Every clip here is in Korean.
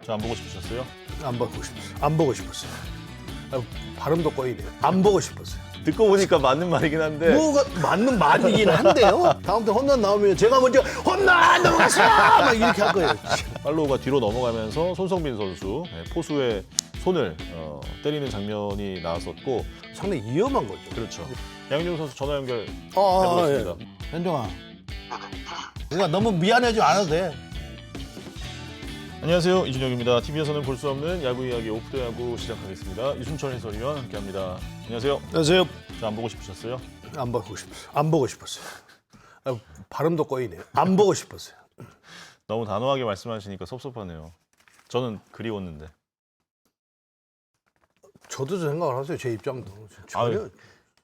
저 안 보고 싶으셨어요? 안 보고 싶었어요. 안 보고 싶었어요. 발음도 꼬이네요. 안 보고 싶었어요. 듣고 보니까 맞는 말이긴 한데 뭐가 맞는 말이긴 한데요. 다음 때 홈런 나오면 제가 먼저 홈런 넘어갔어! 막 이렇게 할 거예요. 팔로우가 뒤로 넘어가면서 손성빈 선수 포수의 손을 때리는 장면이 나왔었고 상당히 위험한 거죠. 그렇죠. 양현종 선수 전화 연결 아, 해보겠습니다. 예. 현종아. 우리가 너무 미안해지 않아도 돼. 안녕하세요, 이준혁입니다. TV에서는 볼 수 없는 야구 이야기 오프더 야구 시작하겠습니다. 이순철 해설위원 함께합니다. 안녕하세요. 안녕하세요. 저 안 보고 싶으셨어요? 안 보고 싶었어요. 안 보고 싶었어요. 발음도 꼬이네요. 안 보고 싶었어요. 너무 단호하게 말씀하시니까 섭섭하네요. 저는 그리웠는데. 저도 저 생각을 하세요. 제 입장도. 전혀. 아유,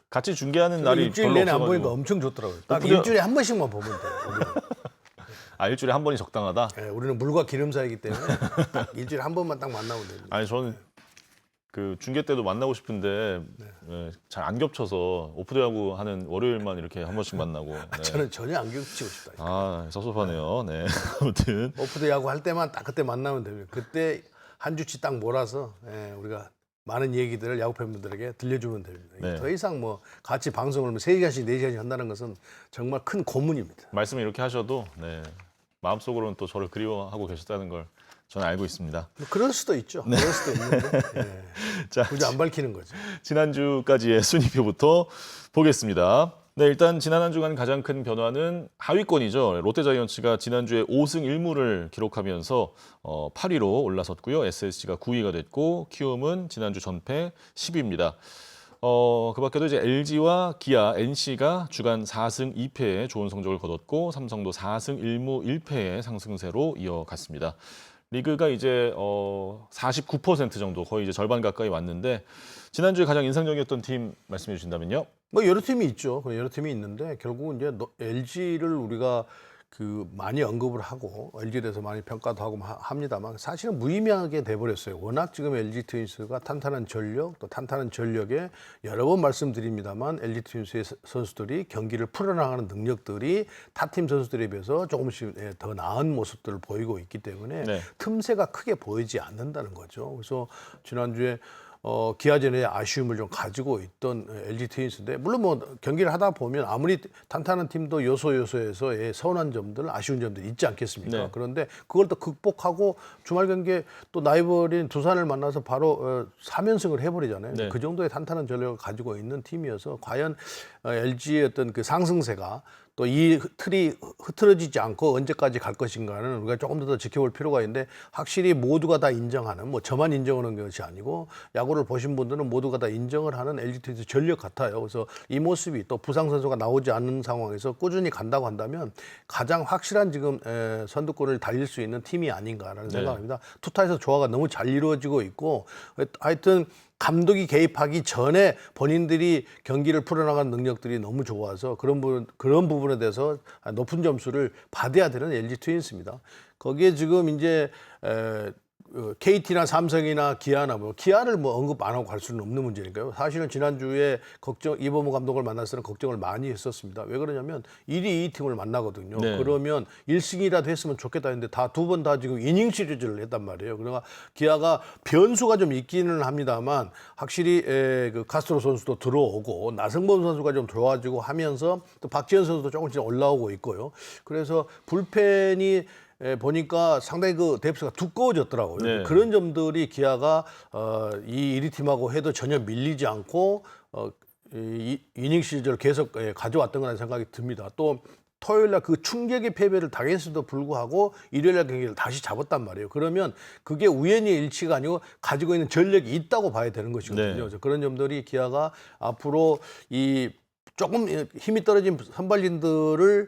같이 중계하는 날이 일주일 별로 내내 안 없어가지고. 보니까 엄청 좋더라고요. 딱 오프닝- 일주일에 한 번씩만 보면 돼요. 우리는. 일주일에 한 번이 적당하다? 예, 우리는 물과 기름 사이기 때문에 딱 일주일에 한 번만 딱 만나면 됩니다. 아니 저는 그 중계 때도 만나고 싶은데 잘 안 겹쳐서 오프더 야구 하는 월요일만 이렇게 한 번씩 만나고. 네. 저는 전혀 안 겹치고 싶다. 섭섭하네요. 네. 아무튼 오프드 야구 할 때만 딱 그때 만나면 됩니다. 그때 한 주치 딱 몰아서 우리가 많은 얘기들을 야구 팬분들에게 들려주면 됩니다. 네. 더 이상 뭐 같이 방송을 3시간씩 4시간씩 한다는 것은 정말 큰 고문입니다. 말씀을 이렇게 하셔도 마음속으로는 또 저를 그리워하고 계셨다는 걸 저는 알고 있습니다. 뭐 그럴 수도 있죠. 그럴 수도 있는데 자, 굳이 안 밝히는 거죠. 지난주까지의 순위표부터 보겠습니다. 네, 일단 지난 한 주간 가장 큰 변화는 하위권이죠. 롯데자이언츠가 지난주에 5승 1무를 기록하면서 8위로 올라섰고요. SSG가 9위가 됐고 키움은 지난주 전패 10위입니다. 그 밖에도 이제 LG와 기아, NC가 주간 4승 2패에 좋은 성적을 거뒀고 삼성도 4승 1무 1패의 상승세로 이어갔습니다. 리그가 이제 49% 정도 거의 이제 절반 가까이 왔는데 지난주에 가장 인상적이었던 팀 말씀해 주신다면요? 뭐 여러 팀이 있죠. 여러 팀이 있는데 결국은 이제 LG를 우리가 많이 언급을 하고 LG에 대해서 많이 평가도 하고 합니다만 사실은 무의미하게 돼버렸어요. 워낙 지금 LG 트윈스가 탄탄한 전력 또 탄탄한 전력에 여러 번 말씀드립니다만 LG 트윈스의 선수들이 경기를 풀어나가는 능력들이 타팀 선수들에 비해서 조금씩 더 나은 모습들을 보이고 있기 때문에 네. 틈새가 크게 보이지 않는다는 거죠. 그래서 지난주에 기아전의 아쉬움을 좀 가지고 있던 LG 트윈스인데 물론 뭐 경기를 하다 보면 아무리 탄탄한 팀도 요소에서의 서운한 점들, 아쉬운 점들이 있지 않겠습니까? 네. 그런데 그걸 또 극복하고 주말 경기에 또 라이벌인 두산을 만나서 바로 3연승을 해버리잖아요. 네. 그 정도의 탄탄한 전력을 가지고 있는 팀이어서 과연 LG의 어떤 그 상승세가 또 이 틀이 흐트러지지 않고 언제까지 갈 것인가는 우리가 조금 더 지켜볼 필요가 있는데 확실히 모두가 다 인정하는 뭐 저만 인정하는 것이 아니고 야구를 보신 분들은 모두가 다 인정을 하는 LG 트윈스 전력 같아요. 그래서 이 모습이 또 부상 선수가 나오지 않는 상황에서 꾸준히 간다고 한다면 가장 확실한 지금 선두권을 달릴 수 있는 팀이 아닌가라는 생각입니다. 투타에서 조화가 너무 잘 이루어지고 있고 하여튼 감독이 개입하기 전에 본인들이 경기를 풀어나가는 능력들이 너무 좋아서 그런 부분에 대해서 높은 점수를 받아야 되는 LG 트윈스입니다. 거기에 지금 이제 KT나 삼성이나 기아나 기아를 언급 안 하고 갈 수는 없는 문제니까요. 사실은 지난주에 이범호 감독을 만나서는 걱정을 많이 했었습니다. 왜 그러냐면 1위 2팀을 만나거든요. 네. 그러면 1승이라도 했으면 좋겠다 했는데 두 번 다 지금 이닝 시리즈를 했단 말이에요. 그러니까 기아가 변수가 좀 있기는 합니다만 확실히 그 카스트로 선수도 들어오고 나성범 선수가 좀 좋아지고 하면서 또 박지현 선수도 조금씩 올라오고 있고요. 그래서 불펜이 보니까 상당히 그 데프트가 두꺼워졌더라고요. 네. 그런 점들이 기아가 이 1위 팀하고 해도 전혀 밀리지 않고 이 이닝 시리즈를 계속 가져왔던 거라는 생각이 듭니다. 또 토요일날 그 충격의 패배를 당했음에도 불구하고 일요일날 경기를 다시 잡았단 말이에요. 그러면 그게 우연의 일치가 아니고 가지고 있는 전력이 있다고 봐야 되는 것이거든요. 네. 그래서 그런 점들이 기아가 앞으로 조금 힘이 떨어진 선발진들을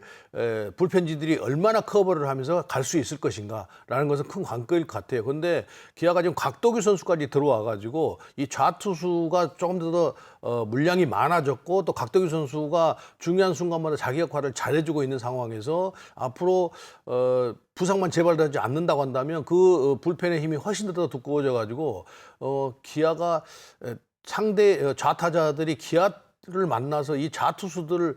불펜진들이 얼마나 커버를 하면서 갈 수 있을 것인가라는 것은 큰 관건일 것 같아요. 그런데 기아가 지금 각도기 선수까지 들어와가지고 이 좌투수가 조금 더 물량이 많아졌고 또 각도기 선수가 중요한 순간마다 자기 역할을 잘해주고 있는 상황에서 앞으로 부상만 재발되지 않는다고 한다면 그 불펜의 힘이 훨씬 더 두꺼워져가지고 기아가 상대 좌타자들이 기아 투수들을 만나서 이 자투수들을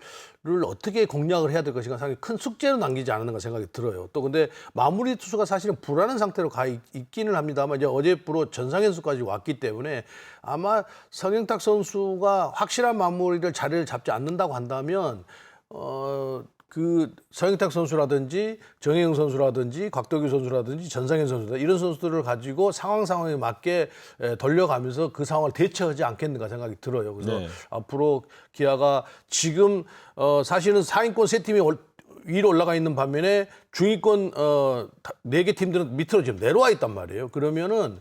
어떻게 공략을 해야 될 것인가 상당히 큰 숙제로 남기지 않았는가 생각이 들어요. 또 근데 마무리 투수가 사실은 불안한 상태로 있기는 합니다만 이제 어제 프로 전상현수까지 왔기 때문에 아마 성영탁 선수가 확실한 마무리를 자리를 잡지 않는다고 한다면 그 서영탁 선수라든지 정혜영 선수라든지 곽도규 선수라든지 전상현 선수다 이런 선수들을 가지고 상황에 맞게 돌려가면서 그 상황을 대처하지 않겠는가 생각이 들어요. 그래서 네. 앞으로 기아가 지금 사실은 상위권 세 팀이 위로 올라가 있는 반면에 중위권 4개 팀들은 밑으로 지금 내려와 있단 말이에요. 그러면은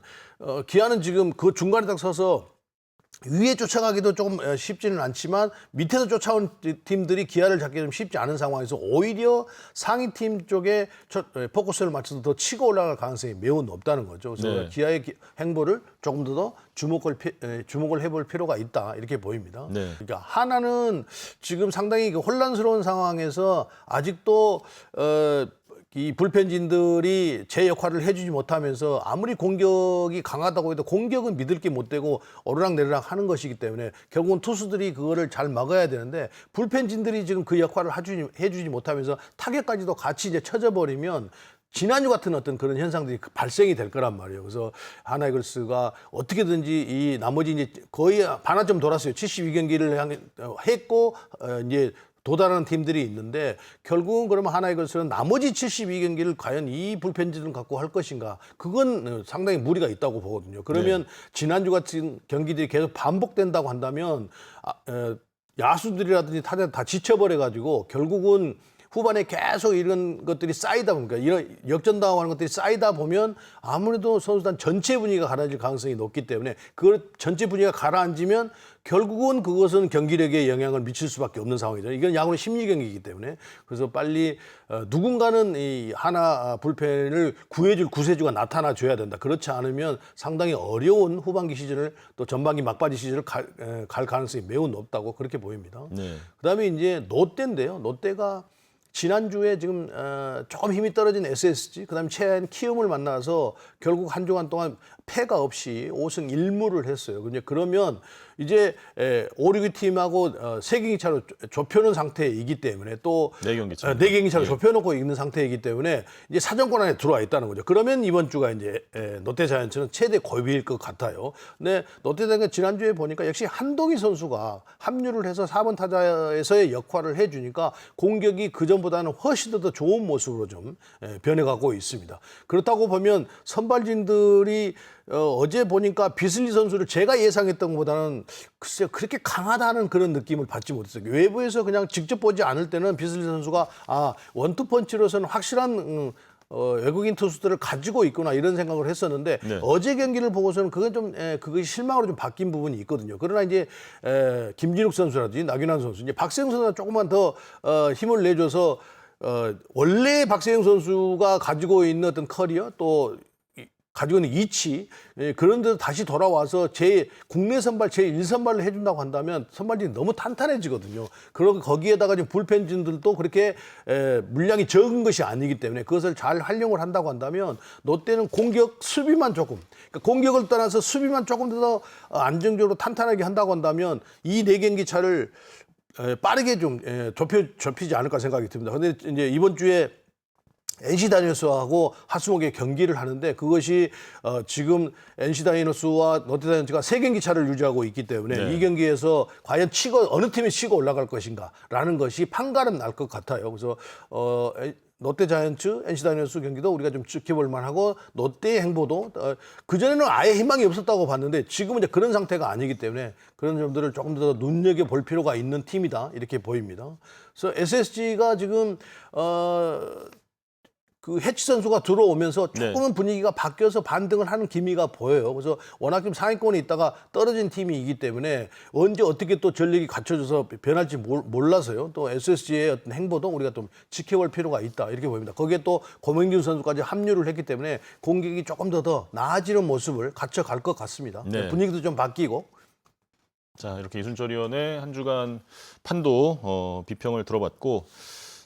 기아는 지금 그 중간에 딱 서서 위에 쫓아가기도 조금 쉽지는 않지만 밑에서 쫓아온 팀들이 기아를 잡기 좀 쉽지 않은 상황에서 오히려 상위 팀 쪽에 포커스를 맞춰서 더 치고 올라갈 가능성이 매우 높다는 거죠. 그래서 네. 기아의 행보를 조금 더 주목을 해볼 필요가 있다 이렇게 보입니다. 네. 그러니까 하나는 지금 상당히 그 혼란스러운 상황에서 아직도 이 불펜진들이 제 역할을 해주지 못하면서 아무리 공격이 강하다고 해도 공격은 믿을 게 못 되고 오르락내리락 하는 것이기 때문에 결국은 투수들이 그거를 잘 막아야 되는데 불펜진들이 지금 그 역할을 해주지 못하면서 타격까지도 같이 이제 쳐져버리면 지난주 같은 어떤 그런 현상들이 발생이 될 거란 말이에요. 그래서 하나이글스가 어떻게든지 이 나머지 이제 거의 반환점 돌았어요. 72경기를 했고 이제 도달하는 팀들이 있는데 결국은 그러면 하나이글스는 나머지 72경기를 과연 이 불펜진을 갖고 할 것인가 그건 상당히 무리가 있다고 보거든요. 그러면 지난주 같은 경기들이 계속 반복된다고 한다면 야수들이라든지 타자 다 지쳐버려가지고 결국은 후반에 계속 이런 것들이 쌓이다 보니까 이런 역전당하는 것들이 쌓이다 보면 아무래도 선수단 전체 분위기가 가라앉을 가능성이 높기 때문에 그 전체 분위기가 가라앉으면 결국은 그것은 경기력에 영향을 미칠 수밖에 없는 상황이죠. 이건 야구는 심리 경기이기 때문에 그래서 빨리 누군가는 이 하나 불펜을 구해줄 구세주가 나타나 줘야 된다. 그렇지 않으면 상당히 어려운 후반기 시즌을 또 전반기 막바지 시즌을 갈 가능성이 매우 높다고 그렇게 보입니다. 네. 그다음에 이제 롯데인데요. 롯데가 지난주에 지금 조금 힘이 떨어진 SSG, 그다음에 최하인 키움을 만나서 결국 한 주간 동안 패가 없이 5승 1무를 했어요. 그러면 이제 5, 6위 팀하고 3경기 차로 좁혀놓은 상태이기 때문에 또 4경기 차. 4경기 차로 좁혀놓고 있는 상태이기 때문에 이제 사정권 안에 들어와 있다는 거죠. 그러면 이번 주가 이제 롯데자이언츠는 최대 고비일 것 같아요. 근데 롯데자이언츠 지난주에 보니까 역시 한동희 선수가 합류를 해서 4번 타자에서의 역할을 해주니까 공격이 그전보다는 훨씬 더 좋은 모습으로 좀 변해가고 있습니다. 그렇다고 보면 선발진들이 어제 보니까 비슬리 선수를 제가 예상했던 것보다는 글쎄요 그렇게 강하다는 그런 느낌을 받지 못했어요. 외부에서 그냥 직접 보지 않을 때는 비슬리 선수가 원투펀치로서는 확실한 외국인 투수들을 가지고 있구나 이런 생각을 했었는데 네. 어제 경기를 보고서는 그건 좀 그것이 실망으로 좀 바뀐 부분이 있거든요. 그러나 이제 김진욱 선수라든지 나균환 선수, 이제 박세영 선수가 조금만 더 힘을 내줘서 원래 박세영 선수가 가지고 있는 어떤 커리어 또 가지고 있는 이치 그런 데서 다시 돌아와서 국내 선발 제1선발을 해준다고 한다면 선발진이 너무 탄탄해지거든요. 그리고 거기에다가 지금 불펜진들도 그렇게 물량이 적은 것이 아니기 때문에 그것을 잘 활용을 한다고 한다면 롯데는 공격 수비만 조금 그러니까 공격을 떠나서 수비만 조금 더 안정적으로 탄탄하게 한다고 한다면 이 4경기 차를 빠르게 좀 좁히지 않을까 생각이 듭니다. 그런데 이제 이번 주에 NC 다이노스하고 하수목의 경기를 하는데 그것이 지금 NC 다이노스와 롯데 자이언츠가 3경기 차를 유지하고 있기 때문에 네. 이 경기에서 과연 어느 팀이 치고 올라갈 것인가라는 것이 판가름 날 것 같아요. 그래서 롯데 자이언츠, NC 다이노스 경기도 우리가 좀 지켜볼 만하고 롯데의 행보도 그전에는 아예 희망이 없었다고 봤는데 지금은 이제 그런 상태가 아니기 때문에 그런 점들을 조금 더 눈여겨볼 필요가 있는 팀이다 이렇게 보입니다. 그래서 SSG가 지금 그 해치 선수가 들어오면서 조금은 분위기가 바뀌어서 반등을 하는 기미가 보여요. 그래서 워낙 좀 상위권에 있다가 떨어진 팀이기 때문에 언제 어떻게 또 전력이 갖춰져서 변할지 몰라서요. 또 SSG의 어떤 행보도 우리가 좀 지켜볼 필요가 있다 이렇게 보입니다. 거기에 또 고명준 선수까지 합류를 했기 때문에 공격이 조금 더 나아지는 모습을 갖춰갈 것 같습니다. 네. 분위기도 좀 바뀌고. 자, 이렇게 이순철 의원의 한 주간 판도 비평을 들어봤고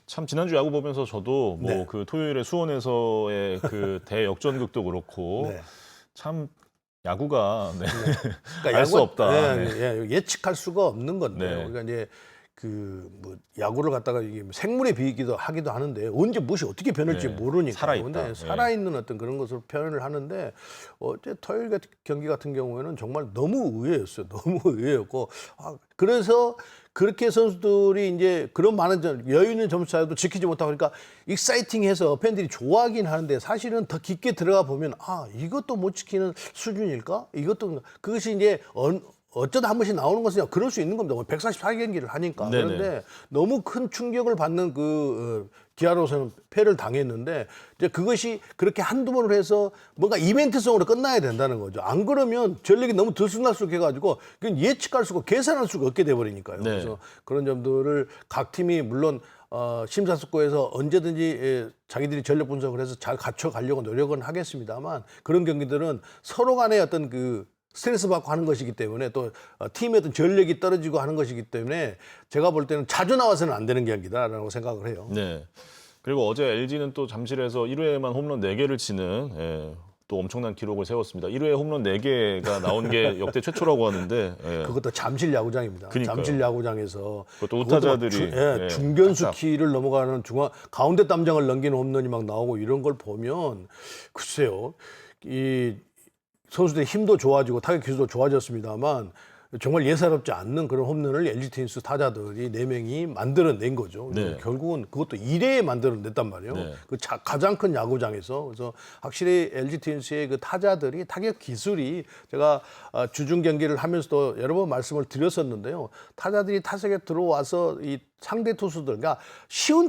참 지난주 야구 보면서 저도 뭐 그 토요일에 수원에서의 그 대역전극도 그렇고 네. 참 야구가 네. 그러니까 알 수 없다. 예, 예, 예측할 수가 없는 건데 네. 우리가 이제 그 뭐 야구를 갖다가 이게 생물에 비기도 하기도 하는데 언제 무엇이 어떻게 변할지 네. 모르니까 살아있다. 근데 네. 살아있는 어떤 그런 것으로 표현을 하는데 어제 토요일 경기 같은 경우에는 정말 너무 의외였어요. 너무 의외였고 그래서 그렇게 선수들이 이제 그런 많은 여유 있는 점수 차이도 지키지 못하고 그러니까 익사이팅해서 팬들이 좋아하긴 하는데 사실은 더 깊게 들어가 보면 이것도 못 지키는 수준일까? 이것도 그것이 이제 어쩌다 한 번씩 나오는 것은 그럴 수 있는 겁니다. 144경기를 하니까. 네네. 그런데 너무 큰 충격을 받는 기아로서는 패를 당했는데 이제 그것이 그렇게 한두 번을 해서 뭔가 이벤트성으로 끝나야 된다는 거죠. 안 그러면 전력이 너무 들쑥날쑥 해가지고 그건 예측할 수가 계산할 수가 없게 돼버리니까요. 네. 그래서 그런 점들을 각 팀이 물론 심사숙고해서 언제든지 자기들이 전력 분석을 해서 잘 갖춰가려고 노력은 하겠습니다만 그런 경기들은 서로 간의 어떤 스트레스 받고 하는 것이기 때문에 또 팀의 어떤 전력이 떨어지고 하는 것이기 때문에 제가 볼 때는 자주 나와서는 안 되는 경기다라고 생각을 해요. 네. 그리고 어제 LG는 또 잠실에서 1회에만 홈런 4개를 치는 또 엄청난 기록을 세웠습니다. 1회에 홈런 4개가 나온 게 역대 최초라고 하는데 그것도 잠실 야구장입니다. 그러니까요. 잠실 야구장에서 그것도 우타자들이 중견수 키를 넘어가는 가운데 담장을 넘기는 홈런이 막 나오고 이런 걸 보면 글쎄요. 이 선수들의 힘도 좋아지고 타격 기술도 좋아졌습니다만 정말 예사롭지 않는 그런 홈런을 LG 트윈스 타자들이 4명이 만들어낸 거죠. 네. 결국은 그것도 1회에 만들어냈단 말이에요. 네. 가장 큰 야구장에서. 그래서 확실히 LG 트윈스의 그 타자들이 타격 기술이 제가 주중 경기를 하면서도 여러 번 말씀을 드렸었는데요. 타자들이 타석에 들어와서 이 상대 투수들, 그러니까 쉬운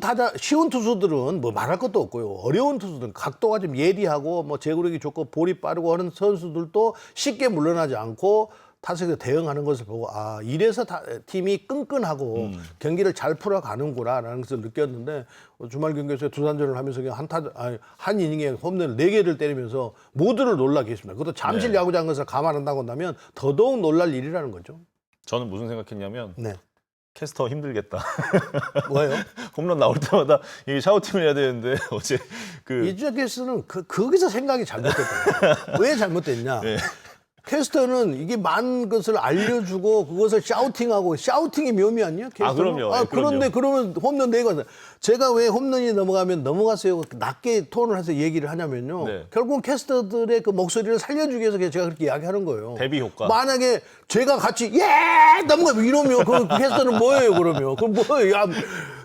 투수들은 뭐 말할 것도 없고요. 어려운 투수들은 각도가 좀 예리하고 뭐 제구력이 좋고 볼이 빠르고 하는 선수들도 쉽게 물러나지 않고 타석에 대응하는 것을 보고 이래서 팀이 끈끈하고 경기를 잘 풀어가는구나라는 것을 느꼈는데 주말 경기에서 두산전을 하면서 그냥 한 이닝에 홈런을 4개를 때리면서 모두를 놀라게 했습니다. 그것도 잠실 네. 야구장에서 감안한다고 한다면 더더욱 놀랄 일이라는 거죠. 저는 무슨 생각했냐면 네. 캐스터 힘들겠다. 뭐예요? 홈런 나올 때마다 이 샤우팅을 해야 되는데 어제 이주혁 캐스터는 거기서 생각이 잘못됐다. 왜 잘못됐냐? 네. 캐스터는 이게 많은 것을 알려주고 그것을 샤우팅하고 샤우팅이 묘미 아니야? 캐스터는? 그럼요. 네, 그런데 그러면 홈런 4개. 제가 왜 홈런이 넘어가면 넘어갔어요. 낮게 톤을 해서 얘기를 하냐면요. 네. 결국은 캐스터들의 그 목소리를 살려주기 위해서 제가 그렇게 이야기하는 거예요. 대비 효과. 만약에 제가 같이 넘어가 이러면 그 캐스터는 뭐예요 그러면? 그럼 뭐예요?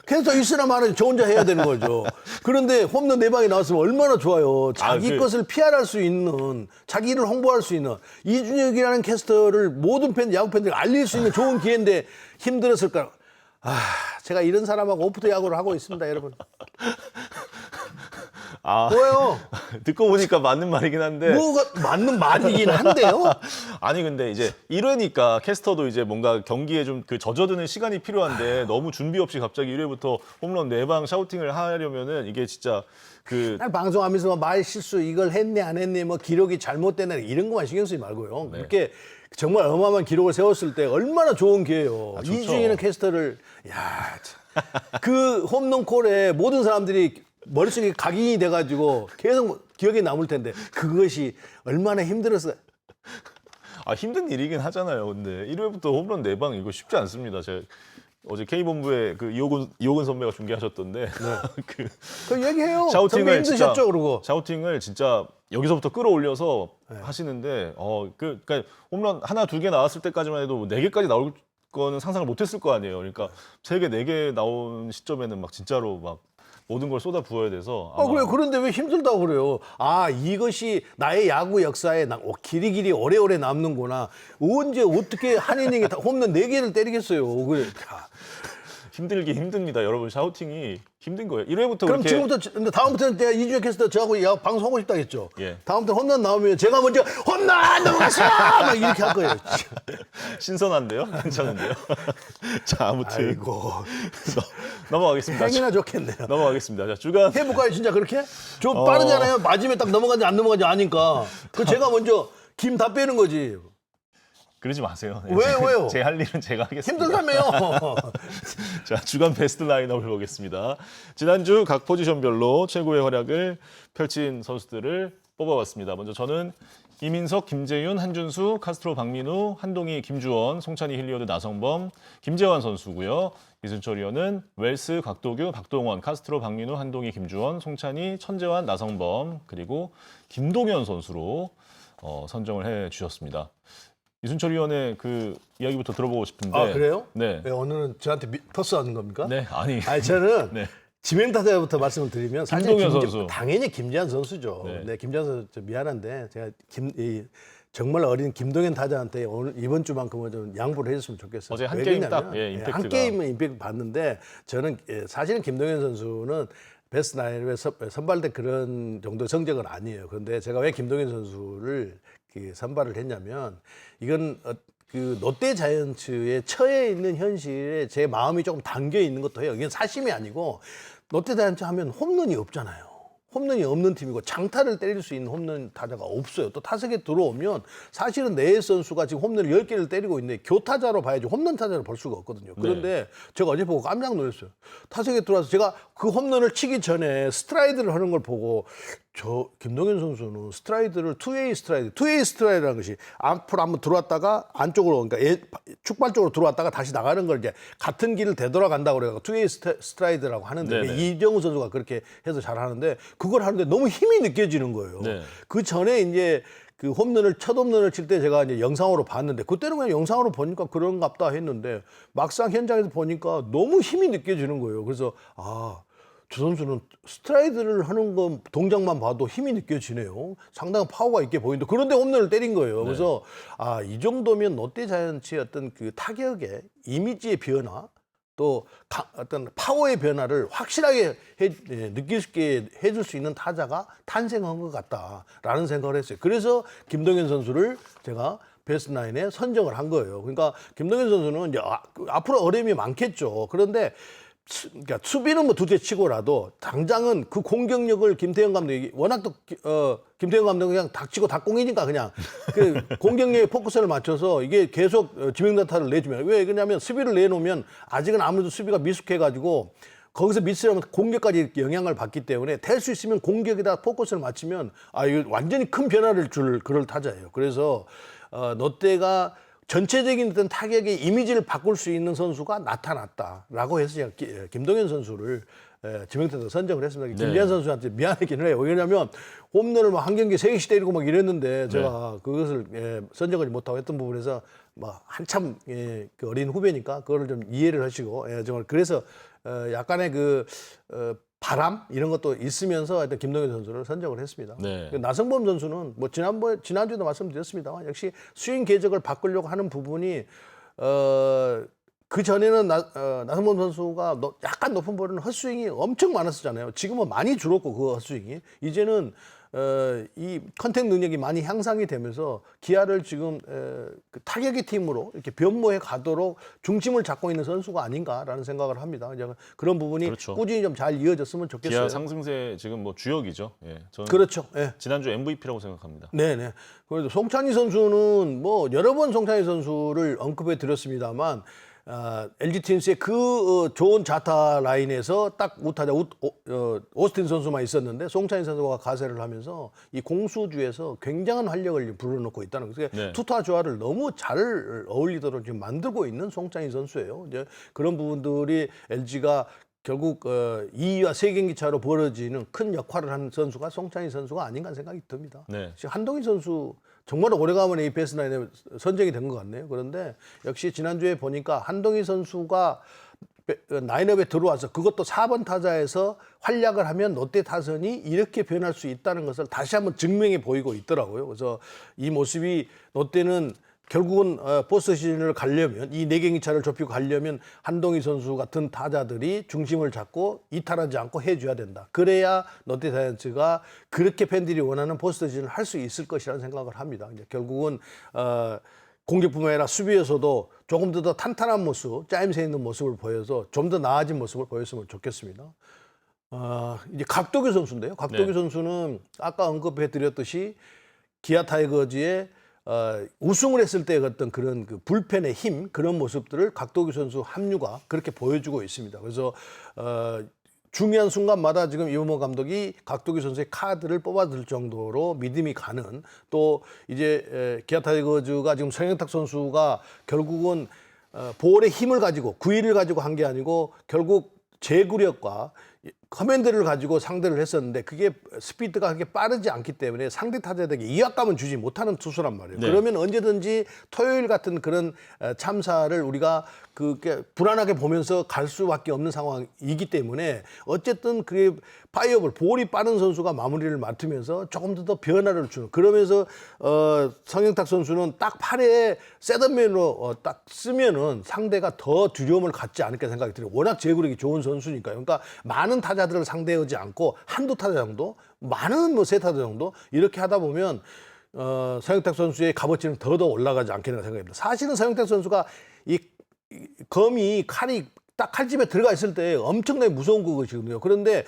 캐스터 있으나 마나 저 혼자 해야 되는 거죠. 그런데 홈런 4방이 나왔으면 얼마나 좋아요. 자기 것을 PR할 수 있는, 자기를 홍보할 수 있는 이준혁이라는 캐스터를 모든 야구 팬들이 알릴 수 있는 좋은 기회인데 힘들었을까? 제가 이런 사람하고 오프더 야구를 하고 있습니다, 여러분. 뭐예요? 듣고 보니까 맞는 말이긴 한데. 뭐가 맞는 말이긴 한데요. 아니 근데 이제 1회니까 캐스터도 이제 뭔가 경기에 좀 젖어드는 시간이 필요한데 너무 준비 없이 갑자기 1회부터 홈런 4방 샤우팅을 하려면은 이게 진짜 방송하면서 말 실수 이걸 했네 안 했네 뭐 기록이 잘못됐네 이런 것만 신경 쓰지 말고요. 네. 그렇게 정말 어마어마한 기록을 세웠을 때 얼마나 좋은 기회예요. 좋죠. 이준희는 캐스터를 그 홈런콜에 모든 사람들이 머릿속에 각인이 돼가지고 계속 기억에 남을 텐데 그것이 얼마나 힘들었어요. 힘든 일이긴 하잖아요. 근데 1회부터 홈런 4방 이거 쉽지 않습니다. 제가 어제 K본부에 이호근 선배가 중계하셨던데 그 얘기해요. 샤우팅을 힘드셨죠, 진짜 그러고. 샤우팅을 진짜 여기서부터 끌어올려서 하시는데 그러니까 홈런 하나 2개 나왔을 때까지만 해도 4개까지 나올 거는 상상을 못했을 거 아니에요. 그러니까 3개 4개 나온 시점에는 막 진짜로 막 모든 걸 쏟아 부어야 돼서 그래요. 그런데 왜 힘들다고 그래요? 이것이 나의 야구 역사에 길이 오래오래 남는구나. 언제 어떻게 한 이닝에 홈런 4개를 때리겠어요. 그래. 힘들긴 힘듭니다. 여러분 샤우팅이 힘든 거예요. 1회부터 그럼 그렇게 지금부터 근데 다음부터는 제가 이주혁 캐스터 저하고 방송하고 싶다 했죠. 예. 다음부터 홈런 나오면 제가 먼저 홈런 넘어갔어! 막 이렇게 할 거예요. 신선한데요? 괜찮은데요? 자, 아무튼 아이고. 넘어가겠습니다. 행이나 좋겠네요. 넘어가겠습니다. 자, 주간 해볼까요, 진짜 그렇게? 좀 빠르잖아요. 맞으면 딱 넘어간지 안 넘어간지 아니까. 제가 먼저 김 다 빼는 거지. 그러지 마세요. 왜요? 제 할 일은 제가 하겠습니다. 힘들다며요. 자, 주간 베스트 라인업을 보겠습니다. 지난주 각 포지션별로 최고의 활약을 펼친 선수들을 뽑아봤습니다. 먼저 저는 이민석, 김재윤, 한준수, 카스트로 박민우, 한동희, 김주원, 송찬희, 힐리어드, 나성범, 김재환 선수고요. 이순철 위원은 웰스, 곽도규, 박동원, 카스트로 박민우, 한동희, 김주원, 송찬희, 천재환, 나성범 그리고 김동현 선수로 선정을 해주셨습니다. 이순철 위원의 그 이야기부터 들어보고 싶은데. 아 그래요? 네. 왜 오늘은 저한테 토스하는 겁니까? 네, 아니. 저는 네. 지명타자부터 말씀을 드리면 사실 김동현 선수. 당연히 김재환 선수죠. 네. 네, 김재환 선수 좀 미안한데 제가 정말 어린 김동현 타자한테 오늘 이번 주만큼은 좀 양보를 해줬으면 좋겠어요. 어제 한 왜 게임 그러냐면, 딱, 임팩트가. 한 게임은 임팩트 봤는데 저는 사실은 김동현 선수는 베스트 나인에 선발된 그런 정도 성적은 아니에요. 그런데 제가 왜 김동현 선수를 선발을 했냐면 이건 그 롯데 자이언츠에 처해 있는 현실에 제 마음이 조금 담겨 있는 것도 해요. 이게 사심이 아니고 롯데 자이언츠 하면 홈런이 없잖아요. 홈런이 없는 팀이고 장타를 때릴 수 있는 홈런 타자가 없어요. 또 타석에 들어오면 사실은 내일 선수가 지금 홈런을 10개를 때리고 있는데 교타자로 봐야지 홈런 타자로 볼 수가 없거든요. 그런데 제가 어제 보고 깜짝 놀랐어요. 타석에 들어와서 제가 그 홈런을 치기 전에 스트라이드를 하는 걸 보고 저 김동현 선수는 스트라이드를 투웨이 스트라이드라는 것이 앞으로 한번 들어왔다가 안쪽으로 그러니까 축발 쪽으로 들어왔다가 다시 나가는 걸 이제 같은 길을 되돌아간다고 그래서 투웨이 스트라이드라고 하는데 네네. 이정우 선수가 그렇게 해서 잘하는데 그걸 하는데 너무 힘이 느껴지는 거예요. 네. 그 전에 이제 그 첫 홈런을 칠 때 제가 이제 영상으로 봤는데 그때는 그냥 영상으로 보니까 그런갑다 했는데 막상 현장에서 보니까 너무 힘이 느껴지는 거예요. 그래서 저 선수는 스트라이드를 하는 건 동작만 봐도 힘이 느껴지네요. 상당한 파워가 있게 보이는데 그런데 홈런을 때린 거예요. 그래서 이 정도면 롯데 자이언츠의 어떤 그 타격의 이미지의 변화 또 어떤 파워의 변화를 확실하게 느낄 수 있게 해줄 수 있는 타자가 탄생한 것 같다라는 생각을 했어요. 그래서 김동현 선수를 제가 베스트 나인에 선정을 한 거예요. 그러니까 김동현 선수는 이제 앞으로 어려움이 많겠죠. 그런데 그러니까 수비는 뭐 둘째 치고라도 당장은 그 공격력을 김태형 감독이 워낙 또 김태형 감독이 그냥 닥치고 닥공이니까 그냥 그 공격력에 포커스를 맞춰서 이게 계속 지명타를 내주면 왜 그러냐면 수비를 내놓으면 아직은 아무래도 수비가 미숙해가지고 거기서 미스하면 공격까지 영향을 받기 때문에 될 수 있으면 공격에다 포커스를 맞추면 이거 완전히 큰 변화를 줄 그럴 타자예요. 그래서 롯데가 전체적인 어떤 타격의 이미지를 바꿀 수 있는 선수가 나타났다라고 해서 제가 김동현 선수를 지명타자 선정을 했습니다. 김재환 선수한테 미안하기는 해요. 왜냐하면 홈런을 막 한 경기에 3개씩 때리고 막 이랬는데 제가 그것을 선정을 못하고 했던 부분에서 막 한참 그 어린 후배니까 그거를 좀 이해를 하시고 정말 그래서 약간의 그 바람 이런 것도 있으면서 하여튼 김동현 선수를 선정을 했습니다. 네. 나성범 선수는 뭐 지난주에도 말씀드렸습니다만 역시 스윙 궤적을 바꾸려고 하는 부분이 그 전에는 나성범 선수가 약간 높은 볼은 헛스윙이 엄청 많았었잖아요. 지금은 많이 줄었고 그 헛스윙이 이제는 이 컨택 능력이 많이 향상이 되면서 기아를 지금 그 타격의 팀으로 이렇게 변모해 가도록 중심을 잡고 있는 선수가 아닌가라는 생각을 합니다. 이제 그런 부분이 그렇죠. 꾸준히 좀 잘 이어졌으면 좋겠어요. 기아 상승세 지금 뭐 주역이죠. 저는 그렇죠. 예. 지난주 MVP라고 생각합니다. 네네. 그래도 송찬희 선수는 뭐 여러 번 송찬희 선수를 언급해 드렸습니다만 LG 트윈스의 그 좋은 자타 라인에서 딱 우타자 오스틴 선수만 있었는데 송찬희 선수가 가세를 하면서 이 공수주에서 굉장한 활력을 불어넣고 있다는 거죠. 네. 투타 조화를 너무 잘 어울리도록 지금 만들고 있는 송찬희 선수예요. 이제 그런 부분들이 LG가 결국 2위와 3경기 차로 벌어지는 큰 역할을 한 선수가 송찬희 선수가 아닌가 생각이 듭니다. 네. 지금 한동희 선수 정말 오래간만에 이 베스트 나인에 선정이 된 것 같네요. 그런데 역시 지난주에 보니까 한동희 선수가 라인업에 들어와서 그것도 4번 타자에서 활약을 하면 롯데 타선이 이렇게 변할 수 있다는 것을 다시 한번 증명해 보이고 있더라고요. 그래서 이 모습이 롯데는 결국은 포스트 시즌을 가려면 이 4경기 차를 좁히고 가려면 한동희 선수 같은 타자들이 중심을 잡고 이탈하지 않고 해줘야 된다. 그래야 롯데 자이언츠가 그렇게 팬들이 원하는 포스트 시즌을 할 수 있을 것이라는 생각을 합니다. 이제 결국은 공격뿐만 아니라 수비에서도 조금 더 탄탄한 모습, 짜임새 있는 모습을 보여서 좀 더 나아진 모습을 보였으면 좋겠습니다. 이제 각도규 선수인데요. 각도규 네. 선수는 아까 언급해 드렸듯이 기아 타이거즈의 우승을 했을 때 어떤 그런 그 불펜의 힘 그런 모습들을 각도규 선수 합류가 그렇게 보여주고 있습니다. 그래서 중요한 순간마다 지금 이범호 감독이 각도기 선수의 카드를 뽑아들 정도로 믿음이 가는 또 이제 기아 타이거즈가 지금 성영탁 선수가 결국은 볼의 힘을 가지고 구위를 가지고 한 게 아니고 결국 제구력과 커맨드를 가지고 상대를 했었는데 그게 스피드가 그렇게 빠르지 않기 때문에 상대 타자에게 이압감은 주지 못하는 투수란 말이에요. 네. 그러면 언제든지 토요일 같은 그런 참사를 우리가 그게 불안하게 보면서 갈 수밖에 없는 상황이기 때문에 어쨌든 그게 파이어볼 볼이 빠른 선수가 마무리를 맡으면서 조금 더 변화를 주는 그러면서 성영탁 선수는 딱 팔에 셋업맨으로 딱 쓰면은 상대가 더 두려움을 갖지 않을까 생각이 들어요. 워낙 제구력이 좋은 선수니까요. 그러니까 많은 타자들을 상대하지 않고 한두 타자 정도, 많은 뭐 세 타자 정도 이렇게 하다 보면 성영탁 선수의 값어치는 더더 올라가지 않겠나 생각합니다. 사실은 성영탁 선수가 이 검이 칼이 딱 칼집에 들어가 있을 때 엄청나게 무서운 것이거든요. 그런데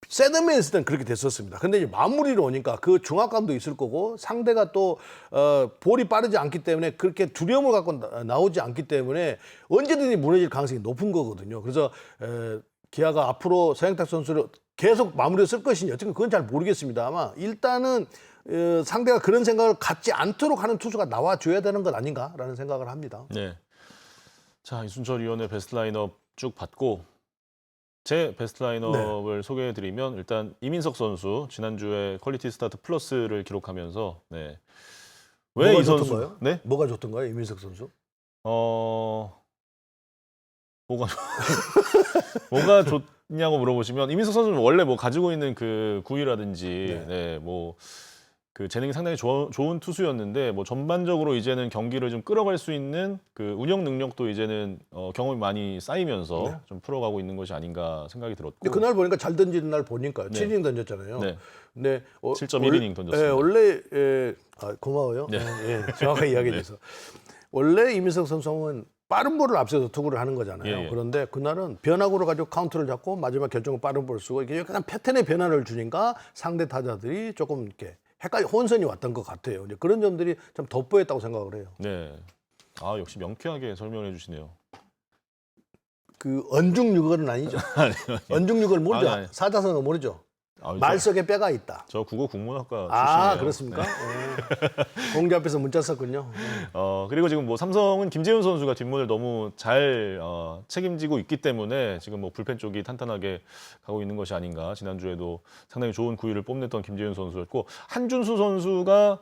셋업맨 있을 때는 그렇게 됐었습니다. 근데 이제 마무리로 오니까 그 중압감도 있을 거고 상대가 또 볼이 빠르지 않기 때문에 그렇게 두려움을 갖고 나오지 않기 때문에 언제든지 무너질 가능성이 높은 거거든요. 그래서 기아가 앞으로 서영탁 선수를 계속 마무리를 쓸 것이냐 어쨌든 그건 잘 모르겠습니다. 아마 일단은 상대가 그런 생각을 갖지 않도록 하는 투수가 나와줘야 되는 것 아닌가라는 생각을 합니다. 네. 자, 이순철 위원의 베스트 라인업 쭉 봤고 제 베스트 라인업을 소개해드리면 일단 이민석 선수 지난주에 퀄리티 스타트 플러스를 기록하면서 네. 왜 뭐가 이 선수? 좋던가요? 네? 뭐가 좋던가요, 이민석 선수? 뭐가 뭐가 좋냐고 물어보시면 이민석 선수는 원래 뭐 가지고 있는 그 구위라든지 네, 뭐 그 재능이 상당히 좋은 투수였는데 뭐 전반적으로 이제는 경기를 좀 끌어갈 수 있는 그 운영 능력도 이제는 경험이 많이 쌓이면서 좀 풀어가고 있는 것이 아닌가 생각이 들었고. 근데 그날 보니까 잘 던지는 날 보니까 네. 7이닝 던졌잖아요. 네. 근데 7.1이닝 던졌습니다. 원래 고마워요. 네. 정확하게 이야기해 주셔서. 원래 이민석 선수는 빠른 볼을 앞서서 투구를 하는 거잖아요. 예. 그런데 그날은 변화구를 가지고 카운트를 잡고 마지막 결정을 빠른 볼을 쓰고 이게 약간 패턴의 변화를 주니까 상대 타자들이 조금 이렇게 혼선이 왔던 것 같아요. 이제 그런 점들이 좀 돋보였다고 생각을 해요. 네. 아, 역시 명쾌하게 설명해 주시네요. 그 언중유걸은 아니죠. 언중유걸 모르죠. 아니. 사자성어 모르죠. 아, 말 속에 뼈가 있다. 저 국어 국문학과 아, 출신이에요. 그렇습니까? 공개 앞에서 문자 썼군요. 그리고 지금 뭐 삼성은 김재훈 선수가 뒷문을 너무 잘 책임지고 있기 때문에 지금 뭐 불펜 쪽이 탄탄하게 가고 있는 것이 아닌가. 지난주에도 상당히 좋은 구위를 뽐냈던 김재훈 선수였고 한준수 선수가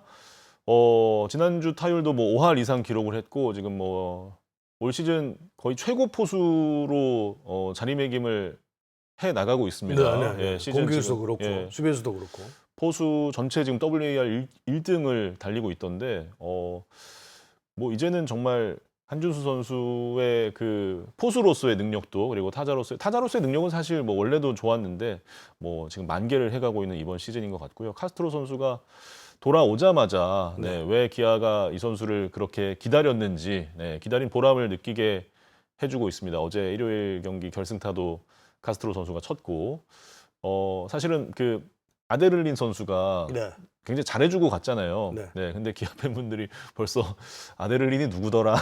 지난주 타율도 뭐 5할 이상 기록을 했고 지금 뭐 올 시즌 거의 최고 포수로 자리매김을 해 나가고 있습니다. 예, 시즌 공격수도 지금, 그렇고 예, 수비수도 그렇고. 포수 전체 지금 WAR 1등을 달리고 있던데 뭐 이제는 정말 한준수 선수의 그 포수로서의 능력도 그리고 타자로서의 능력은 사실 뭐 원래도 좋았는데 뭐 지금 만개를 해가고 있는 이번 시즌인 것 같고요. 카스트로 선수가 돌아오자마자 왜 기아가 이 선수를 그렇게 기다렸는지 기다린 보람을 느끼게 해주고 있습니다. 어제 일요일 경기 결승타도 카스트로 선수가 쳤고 사실은 그 아데를린 선수가 굉장히 잘해주고 갔잖아요. 근데 기아 팬분들이 벌써 아데를린이 누구더라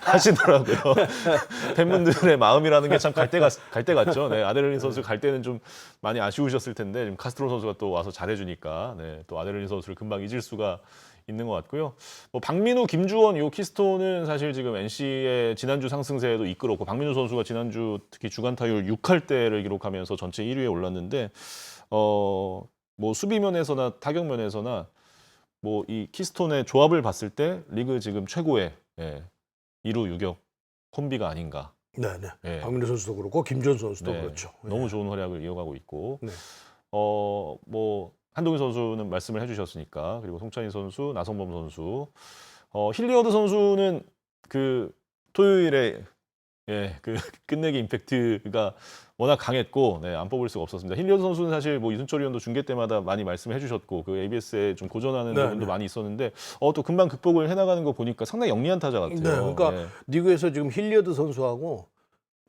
하시더라고요. 팬분들의 마음이라는 게 참 갈 때 같죠. 아데를린 선수 갈 때는 좀 많이 아쉬우셨을 텐데 지금 카스트로 선수가 또 와서 잘해주니까 또 아데를린 선수를 금방 잊을 수가 있는 것 같고요. 뭐 박민우, 김주원 이 키스톤은 사실 지금 NC의 지난주 상승세에도 이끌었고 박민우 선수가 지난주 특히 주간 타율 6할대를 기록하면서 전체 1위에 올랐는데 뭐 수비 면에서나 타격 면에서나 뭐 이 키스톤의 조합을 봤을 때 리그 지금 최고의 2루 유격 콤비가 아닌가. 네. 박민우 선수도 그렇고 김주원 선수도 그렇죠. 너무 좋은 활약을 이어가고 있고 뭐 한동희 선수는 말씀을 해주셨으니까 그리고 송찬희 선수, 나성범 선수, 힐리어드 선수는 그 토요일에 그 끝내기 임팩트가 워낙 강했고 안 뽑을 수가 없었습니다. 힐리어드 선수는 사실 뭐 이순철 위원도 중계 때마다 많이 말씀해 주셨고 그 ABS에 좀 고전하는 부분도 많이 있었는데 또 금방 극복을 해나가는 거 보니까 상당히 영리한 타자 같아요. 그러니까 리그에서 지금 힐리어드 선수하고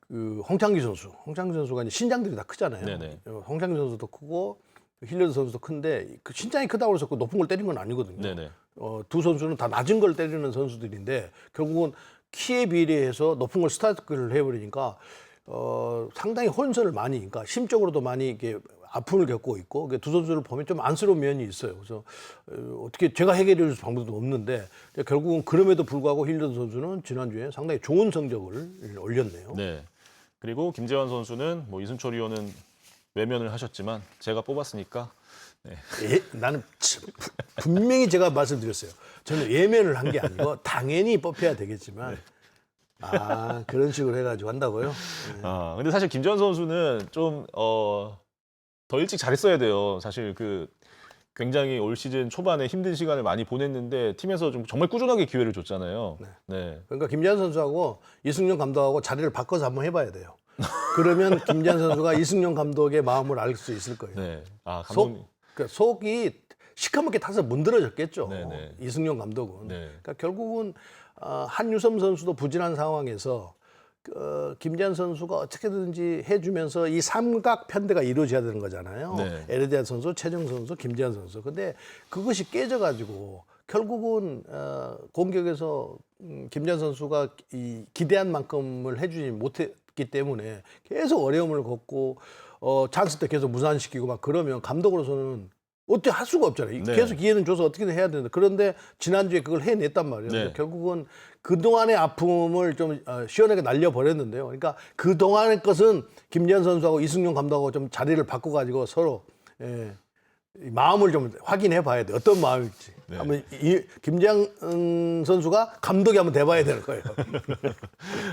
그 홍창기 선수가 이제 신장들이 다 크잖아요. 홍창기 선수도 크고 힐리어드 선수도 큰데 그 신장이 크다고 해서 그 높은 걸 때린 건 아니거든요. 두 선수는 다 낮은 걸 때리는 선수들인데 결국은 키에 비례해서 높은 걸 스타트를 해버리니까 상당히 혼선을 많이, 그러니까 심적으로도 많이 이렇게 아픔을 겪고 있고 두 선수를 보면 좀 안쓰러운 면이 있어요. 그래서 어떻게 제가 해결해 줄 방법도 없는데 결국은 그럼에도 불구하고 힐든 선수는 지난주에 상당히 좋은 성적을 올렸네요. 네. 그리고 김재환 선수는 뭐 이순철 의원은 외면을 하셨지만 제가 뽑았으니까 나는 분명히 제가 말씀드렸어요. 저는 예면을 한 게 아니고 당연히 뽑혀야 되겠지만 그런 식으로 해가지고 한다고요? 근데 사실 김재환 선수는 좀 더 일찍 잘했어야 돼요. 사실 굉장히 올 시즌 초반에 힘든 시간을 많이 보냈는데 팀에서 좀 정말 꾸준하게 기회를 줬잖아요. 네. 그러니까 김재환 선수하고 이승용 감독하고 자리를 바꿔서 한번 해봐야 돼요. 그러면 김재환 선수가 이승용 감독의 마음을 알 수 있을 거예요. 네. 감독님. 속이 시커멓게 타서 문드러졌겠죠. 네네. 이승용 감독은. 네. 그러니까 결국은 한유섬 선수도 부진한 상황에서 김재환 선수가 어떻게든지 해주면서 이 삼각 편대가 이루어져야 되는 거잖아요. 네. 에르디아 선수, 최정 선수, 김재환 선수. 근데 그것이 깨져가지고 결국은 공격에서 김재환 선수가 이 기대한 만큼을 해주지 못했기 때문에 계속 어려움을 겪고 찬스 때 계속 무산시키고 막 그러면 감독으로서는 어떻게 할 수가 없잖아요. 네. 계속 기회는 줘서 어떻게든 해야 되는데 그런데 지난주에 그걸 해냈단 말이에요. 네. 결국은 그동안의 아픔을 좀 시원하게 날려버렸는데요. 그러니까 그동안의 것은 김재환 선수하고 이승용 감독하고 좀 자리를 바꿔가지고 서로 이 마음을 좀 확인해 봐야 돼요. 어떤 마음일지. 네. 한번 김재환 선수가 감독이 한번 돼봐야 되는 거예요.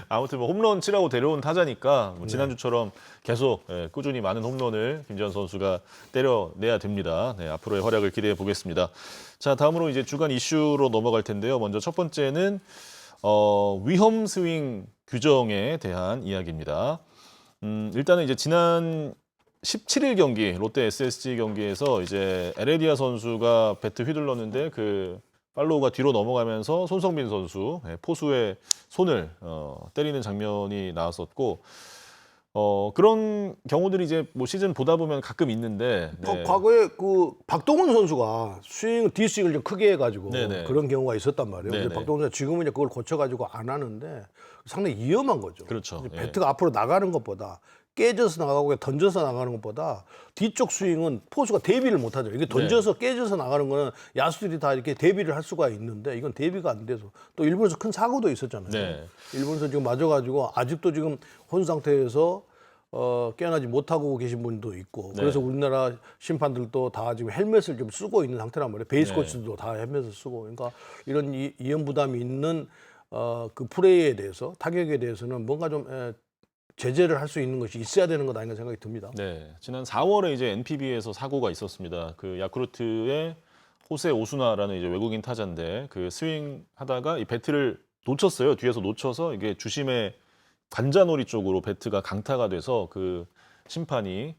아무튼 뭐 홈런 치라고 데려온 타자니까 뭐 지난주처럼 계속 꾸준히 많은 홈런을 김재환 선수가 때려내야 됩니다. 네, 앞으로의 활약을 기대해 보겠습니다. 자, 다음으로 이제 주간 이슈로 넘어갈 텐데요. 먼저 첫 번째는 위험 스윙 규정에 대한 이야기입니다. 일단은 이제 지난 17일 경기 롯데 SSG 경기에서 이제 에레디아 선수가 배트 휘둘렀는데 팔로우가 뒤로 넘어가면서 손성빈 선수 포수의 손을 때리는 장면이 나왔었고 그런 경우들이 이제 뭐 시즌 보다 보면 가끔 있는데 과거에 박동원 선수가 뒷스윙을 좀 크게 해가지고 네네. 그런 경우가 있었단 말이에요. 근데 네네. 박동원 선수가 지금은 이제 그걸 고쳐가지고 안 하는데 상당히 위험한 거죠. 그렇죠. 예. 배트가 앞으로 나가는 것보다 깨져서 나가고 던져서 나가는 것보다 뒤쪽 스윙은 포수가 대비를 못 하죠. 이게 던져서 깨져서 나가는 거는 야수들이 다 이렇게 대비를 할 수가 있는데 이건 대비가 안 돼서 또 일본에서 큰 사고도 있었잖아요. 네. 일본에서 지금 맞아가지고 아직도 지금 혼 상태에서 깨어나지 못하고 계신 분도 있고 그래서 우리나라 심판들도 다 지금 헬멧을 좀 쓰고 있는 상태란 말이에요. 베이스 코치들도 다 헬멧을 쓰고 그러니까 이런 위험 부담이 있는 그 플레이에 대해서 타격에 대해서는 뭔가 좀 제재를 할 수 있는 것이 있어야 되는 것 아닌가 생각이 듭니다. 네, 지난 4월에 이제 NPB에서 사고가 있었습니다. 야쿠르트의 호세 오수나라는 이제 외국인 타자인데 스윙 하다가 이 배트를 놓쳤어요. 뒤에서 놓쳐서 이게 주심의 관자놀이 쪽으로 배트가 강타가 돼서 심판이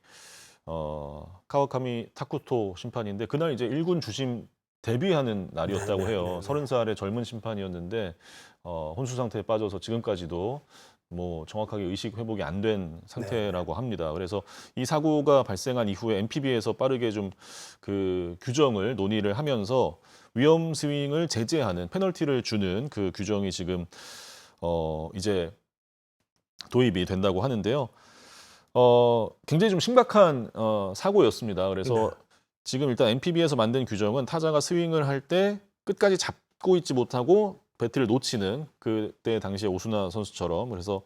카와카미 타쿠토 심판인데 그날 이제 1군 주심 데뷔하는 날이었다고 해요. 30살의 젊은 심판이었는데 혼수 상태에 빠져서 지금까지도 뭐 정확하게 의식 회복이 안 된 상태라고 합니다. 그래서 이 사고가 발생한 이후에 NPB에서 빠르게 좀 규정을 논의를 하면서 위험 스윙을 제재하는 페널티를 주는 규정이 지금 이제 도입이 된다고 하는데요. 굉장히 좀 심각한 사고였습니다. 그래서 지금 일단 NPB에서 만든 규정은 타자가 스윙을 할 때 끝까지 잡고 있지 못하고 배트를 놓치는 그때 당시에 오수나 선수처럼 그래서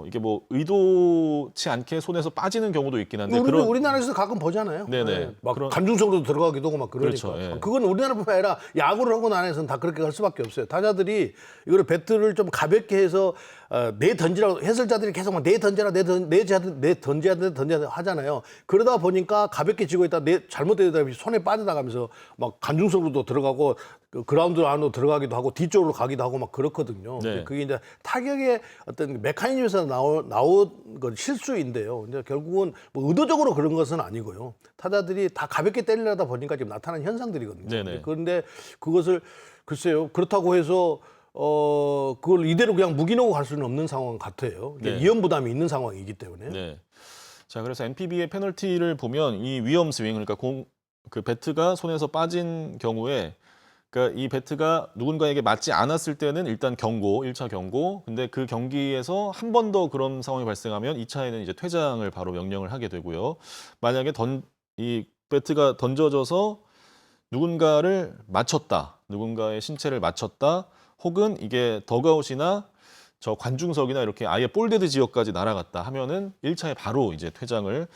이게 뭐 의도치 않게 손에서 빠지는 경우도 있긴 한데 우리나라에서 가끔 보잖아요. 네네. 막 간중성으로 들어가기도 하고 막 그러니까. 그렇죠, 예. 그건 우리나라뿐만 아니라 야구를 하고 나서는 다 그렇게 할 수밖에 없어요. 타자들이 이거를 배트를 좀 가볍게 해서 내 던지라고 해설자들이 계속 막 내 던져라 내 던져야 돼 하잖아요. 그러다 보니까 가볍게 지고 있다 잘못되다 손에 빠져나가면서 막 간중성으로도 들어가고 그라운드 안으로 들어가기도 하고 뒤쪽으로 가기도 하고 막 그렇거든요. 네. 그게 이제 타격의 어떤 메커니즘에서 나온 건 실수인데요. 근데 결국은 뭐 의도적으로 그런 것은 아니고요. 타자들이 다 가볍게 때리려다 보니까 지금 나타난 현상들이거든요. 네네. 그런데 그것을 글쎄요. 그렇다고 해서 그걸 이대로 그냥 묵인하고 갈 수는 없는 상황 같아요. 네. 위험 부담이 있는 상황이기 때문에. 네. 자, 그래서 NPB의 페널티를 보면 이 위험 스윙 그러니까 배트가 손에서 빠진 경우에 그러니까 이 배트가 누군가에게 맞지 않았을 때는 일단 경고, 1차 경고. 근데 그 경기에서 한 번 더 그런 상황이 발생하면 2차에는 이제 퇴장을 바로 명령을 하게 되고요. 만약에 이 배트가 던져져서 누군가를 맞췄다, 누군가의 신체를 맞췄다, 혹은 이게 덕아웃이나 저 관중석이나 이렇게 아예 볼데드 지역까지 날아갔다 하면은 1차에 바로 이제 퇴장을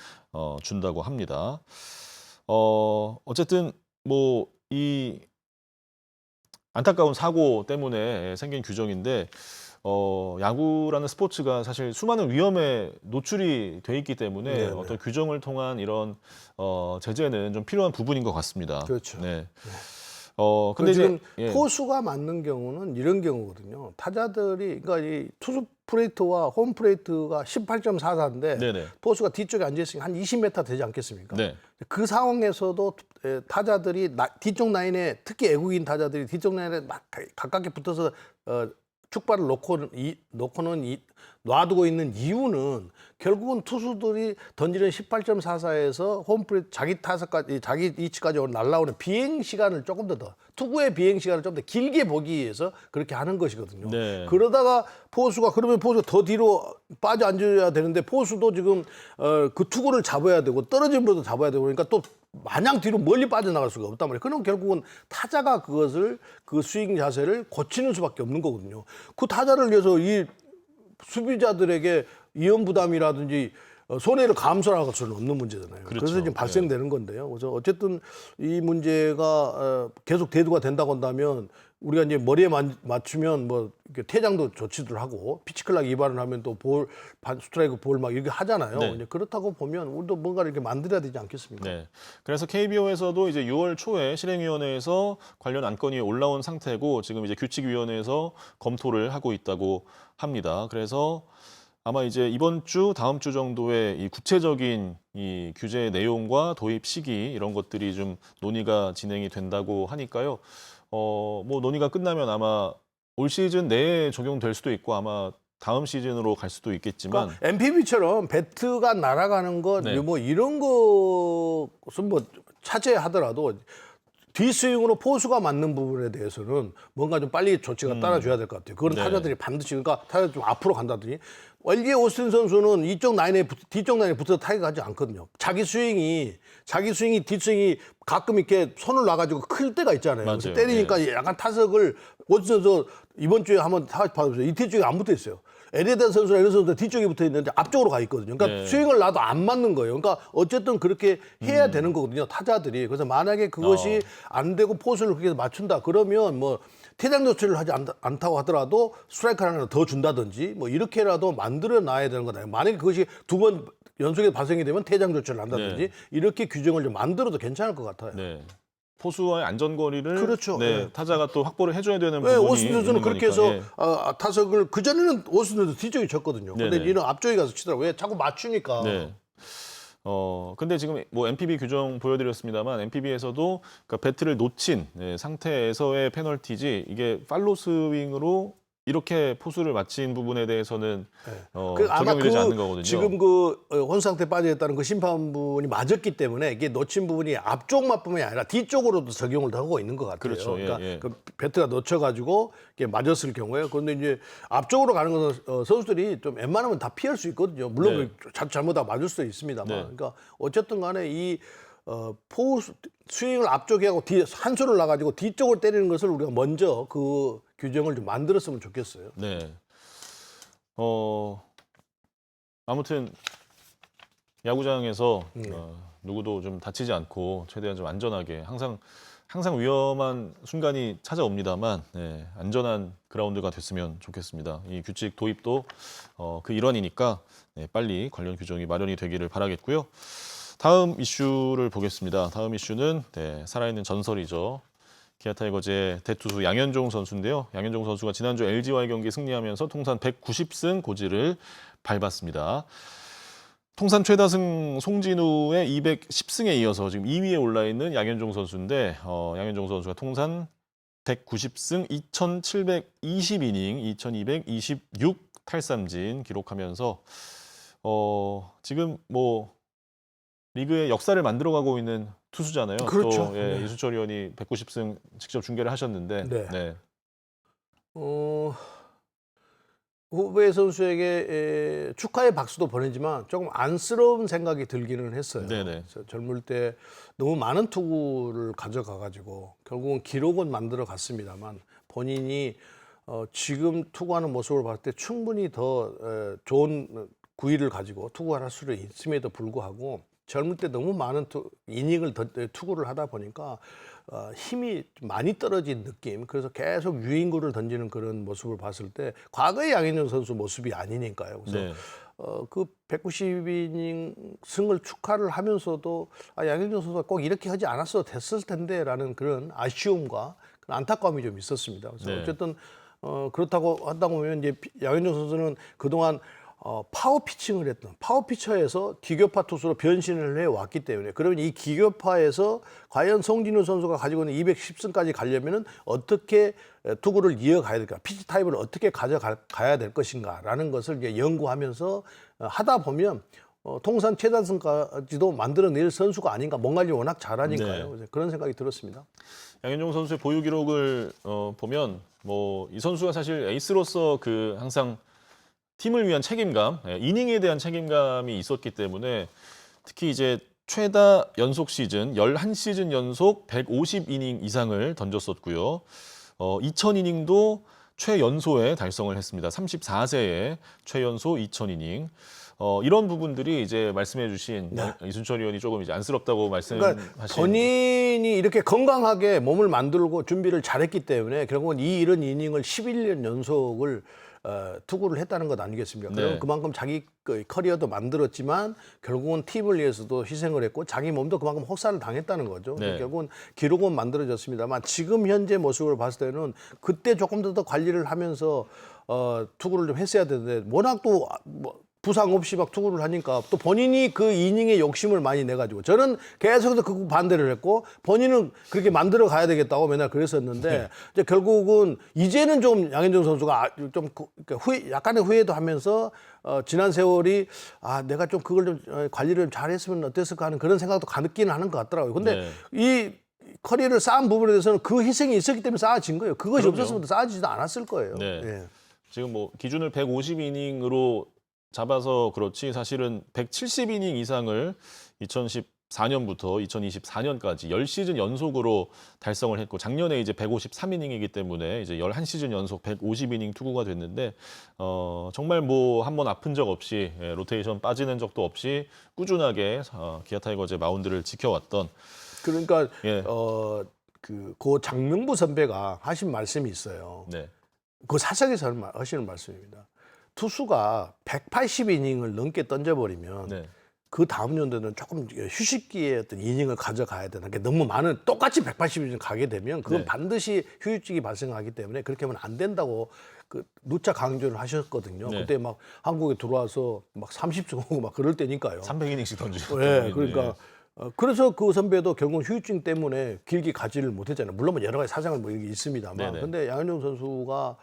준다고 합니다. 어쨌든 뭐 이 안타까운 사고 때문에 생긴 규정인데 야구라는 스포츠가 사실 수많은 위험에 노출이 돼 있기 때문에 네네. 어떤 규정을 통한 이런 제재는 좀 필요한 부분인 것 같습니다. 그렇죠. 네. 근데 근데 이제 지금 예. 포수가 맞는 경우는 이런 경우거든요. 타자들이 그러니까 이 투수 플레이트와 홈 플레이트가 18.44인데 네네. 포수가 뒤쪽에 앉아 있으니까 한 20m 되지 않겠습니까? 네. 그 상황에서도 타자들이 뒤쪽 라인에 특히 애국인 타자들이 뒤쪽 라인에 막 가깝게 붙어서 축발을 놔두고 있는 이유는 결국은 투수들이 던지는 18.44에서 홈플레이트 자기 타석까지 자기 위치까지 날아오는 비행 시간을 조금 더 투구의 비행 시간을 좀 더 길게 보기 위해서 그렇게 하는 것이거든요. 네. 그러다가 그러면 포수가 더 뒤로 빠져 앉아야 되는데 포수도 지금 그 투구를 잡아야 되고 떨어진 볼도 잡아야 되고 그러니까 또 마냥 뒤로 멀리 빠져나갈 수가 없단 말이에요. 그럼 결국은 타자가 그 스윙 자세를 고치는 수밖에 없는 거거든요. 그 타자를 위해서 이 수비자들에게 위험 부담이라든지 손해를 감수할 수는 없는 문제잖아요. 그렇죠. 그래서 지금 발생되는 건데요. 그래서 어쨌든 이 문제가 계속 대두가 된다고 한다면 우리가 이제 머리에 맞추면 뭐 이렇게 퇴장도 조치들 하고 피치클락 위반을 하면 또 스트라이크 볼 막 이렇게 하잖아요. 네. 이제 그렇다고 보면 우리도 뭔가를 이렇게 만들어야 되지 않겠습니까? 네. 그래서 KBO에서도 이제 6월 초에 실행위원회에서 관련 안건이 올라온 상태고 지금 이제 규칙위원회에서 검토를 하고 있다고 합니다. 그래서 아마 이제 이번 주, 다음 주 정도에 이 구체적인 이 규제 내용과 도입 시기 이런 것들이 좀 논의가 진행이 된다고 하니까요. 뭐 논의가 끝나면 아마 올 시즌 내에 적용될 수도 있고 아마 다음 시즌으로 갈 수도 있겠지만 그러니까 MPB처럼 배트가 날아가는 것, 네. 뭐 이런 것은 뭐 차지하더라도 뒷스윙으로 포수가 맞는 부분에 대해서는 뭔가 좀 빨리 조치가 따라줘야 될 것 같아요. 그건 네. 타자들이 반드시 그러니까 타자 좀 앞으로 간다더니 LG의 오스틴 선수는 뒤쪽 라인에 붙어서 타격하지 않거든요. 자기 스윙이 뒷스윙이 가끔 이렇게 손을 놔가지고 클 때가 있잖아요. 맞아요. 그래서 때리니까 약간 타석을 오스틴 선수 이번 주에 한번 타격 받았어요. 이태 쪽에 안 붙어 있어요. 에리에덴 선수나 이런 선수들 뒤쪽에 붙어 있는데 앞쪽으로 가 있거든요. 그러니까 네. 스윙을 놔도 안 맞는 거예요. 그러니까 어쨌든 그렇게 해야 되는 거거든요. 타자들이. 그래서 만약에 그것이 안 되고 포수를 그렇게 맞춘다 그러면 뭐 퇴장 조치를 하지 않다고 하더라도 스트라이크 하나 더 준다든지 뭐 이렇게라도 만들어 놔야 되는 거다. 만약에 그것이 두 번 연속에 발생이 되면 퇴장 조치를 한다든지 네. 이렇게 규정을 좀 만들어도 괜찮을 것 같아요. 네. 포수와의 안전거리를 그렇죠. 네, 네. 타자가 또 확보를 해줘야 되는 네, 부분이 오스틴 선수는 있는 그렇게 거니까, 해서 예. 타석을 그전에는 오스틴 선수 뒤쪽에 쳤거든요. 근데 네네. 얘는 앞쪽에 가서 치더라고요. 왜 자꾸 맞추니까. 네. 근데 지금 뭐 NPB 규정 보여드렸습니다만 NPB에서도 그러니까 배트를 놓친 상태에서의 페널티지 이게 팔로우 스윙으로 이렇게 포수를 맞힌 부분에 대해서는 적용이 되지 않는 거거든요. 지금 혼 상태 빠져 있다는 그 심판분이 맞았기 때문에 이게 놓친 부분이 앞쪽만뿐만이 아니라 뒤쪽으로도 적용을 하고 있는 것 같아요. 그렇죠. 예, 그러니까 예. 그 배트가 놓쳐가지고 이게 맞았을 경우에 그런데 이제 앞쪽으로 가는 것은 선수들이 좀 웬만하면 다 피할 수 있거든요. 물론 잘못하다 맞을 수도 있습니다만. 네. 그러니까 어쨌든 간에 이 포수 스윙을 앞쪽에 하고 한 손을 놔가지고 뒤쪽을 때리는 것을 우리가 먼저 그 규정을 좀 만들었으면 좋겠어요. 네. 아무튼 야구장에서 누구도 좀 다치지 않고 최대한 좀 안전하게 항상 위험한 순간이 찾아옵니다만 안전한 그라운드가 됐으면 좋겠습니다. 이 규칙 도입도 그 일환이니까 빨리 관련 규정이 마련이 되기를 바라겠고요. 다음 이슈를 보겠습니다. 다음 이슈는 살아있는 전설이죠. 기아 타이거즈의 대투수 양현종 선수인데요. 양현종 선수가 지난주 LG와의 경기 승리하면서 통산 190승 고지를 밟았습니다. 통산 최다승 송진우의 210승에 이어서 지금 2위에 올라 있는 양현종 선수인데 양현종 선수가 통산 190승 2,720이닝 2,226 탈삼진 기록하면서 지금 뭐 리그의 역사를 만들어가고 있는 투수잖아요. 그렇죠. 또 예, 네. 이순철 의원이 190승 직접 중계를 하셨는데 네. 네. 어, 후배 선수에게 축하의 박수도 보내지만 조금 안쓰러운 생각이 들기는 했어요. 네네. 그래서 젊을 때 너무 많은 투구를 가져가 가지고 결국은 기록은 만들어 갔습니다만 본인이 지금 투구하는 모습을 봤을 때 충분히 더 좋은 구위를 가지고 투구를 할 수 있음에도 불구하고 젊을 때 너무 많은 이닝을 투구를 하다 보니까 힘이 많이 떨어진 느낌. 그래서 계속 유인구를 던지는 그런 모습을 봤을 때 과거의 양현종 선수 모습이 아니니까요. 그래서 네. 그 190이닝 승을 축하를 하면서도 양현종 선수가 꼭 이렇게 하지 않았어도 됐을 텐데라는 그런 아쉬움과 그런 안타까움이 좀 있었습니다. 그래서 네. 어쨌든 그렇다고 한다고 보면 이제 양현종 선수는 그동안 파워 피칭을 했던 파워 피처에서 기교파 투수로 변신을 해 왔기 때문에 그러면 이 기교파에서 과연 송진우 선수가 가지고 있는 210승까지 가려면은 어떻게 투구를 이어가야 될까, 피치 타입을 어떻게 가져가야 될 것인가라는 것을 이제 연구하면서 하다 보면 통산 최단승까지도 만들어낼 선수가 아닌가. 뭔가를 워낙 잘하니까요. 네. 그래서 그런 생각이 들었습니다. 양현종 선수의 보유 기록을 보면 뭐 이 선수가 사실 에이스로서 그 항상 팀을 위한 책임감, 이닝에 대한 책임감이 있었기 때문에 특히 이제 최다 연속 시즌 11시즌 연속 150이닝 이상을 던졌었고요. 2000이닝도 최연소에 달성을 했습니다. 34세에 최연소 2000이닝. 이런 부분들이 이제 말씀해주신 이순철 의원이 조금 이제 안쓰럽다고 그러니까 말씀하신. 본인이 이렇게 건강하게 몸을 만들고 준비를 잘했기 때문에 결국은 이런 이닝을 11년 연속을 투구를 했다는 것 아니겠습니까? 그럼 네. 그만큼 자기 커리어도 만들었지만 결국은 팀을 위해서도 희생을 했고 자기 몸도 그만큼 혹사를 당했다는 거죠. 네. 결국은 기록은 만들어졌습니다만 지금 현재 모습을 봤을 때는 그때 조금 더 관리를 하면서 투구를 좀 했어야 되는데 워낙 또 부상 없이 막 투구를 하니까 또 본인이 그 이닝에 욕심을 많이 내가지고 저는 계속해서 그 반대를 했고 본인은 그렇게 만들어 가야 되겠다고 맨날 그랬었는데 이제 결국은 이제는 좀 양현종 선수가 좀 약간의 후회도 하면서 지난 세월이 내가 좀 그걸 좀 관리를 잘했으면 어땠을까 하는 그런 생각도 가득기는 하는 것 같더라고요. 근데 이 커리어를 쌓은 부분에 대해서는 그 희생이 있었기 때문에 쌓아진 거예요. 그것이 그럼요. 없었으면 쌓아지지도 않았을 거예요. 네. 예. 지금 뭐 기준을 150이닝으로 잡아서 그렇지 사실은 170이닝 이상을 2014년부터 2024년까지 10시즌 연속으로 달성을 했고 작년에 이제 153이닝이기 때문에 이제 11시즌 연속 150이닝 투구가 됐는데 정말 뭐 한 번 아픈 적 없이 로테이션 빠지는 적도 없이 꾸준하게 기아 타이거즈의 마운드를 지켜왔던. 그러니까 예. 고 장명부 선배가 하신 말씀이 있어요. 네. 그 사석에서 하시는 말씀입니다. 투수가 180이닝을 넘게 던져버리면 네. 그 다음 연도는 조금 휴식기에 어떤 이닝을 가져가야 되는 게 너무 많은 똑같이 180이닝 가게 되면 그건 네. 반드시 휴식이 발생하기 때문에 그렇게 하면 안 된다고 누차 강조를 하셨거든요. 네. 그때 막 한국에 들어와서 막 30승 하고 막 그럴 때니까요. 300이닝씩 던지셨던 네, 분인데. 그러니까 그래서 그 선배도 결국 휴유증 때문에 길게 가지를 못했잖아요. 물론 뭐 여러 가지 사정은 뭐 이게 있습니다만, 네네. 근데 양현종 선수가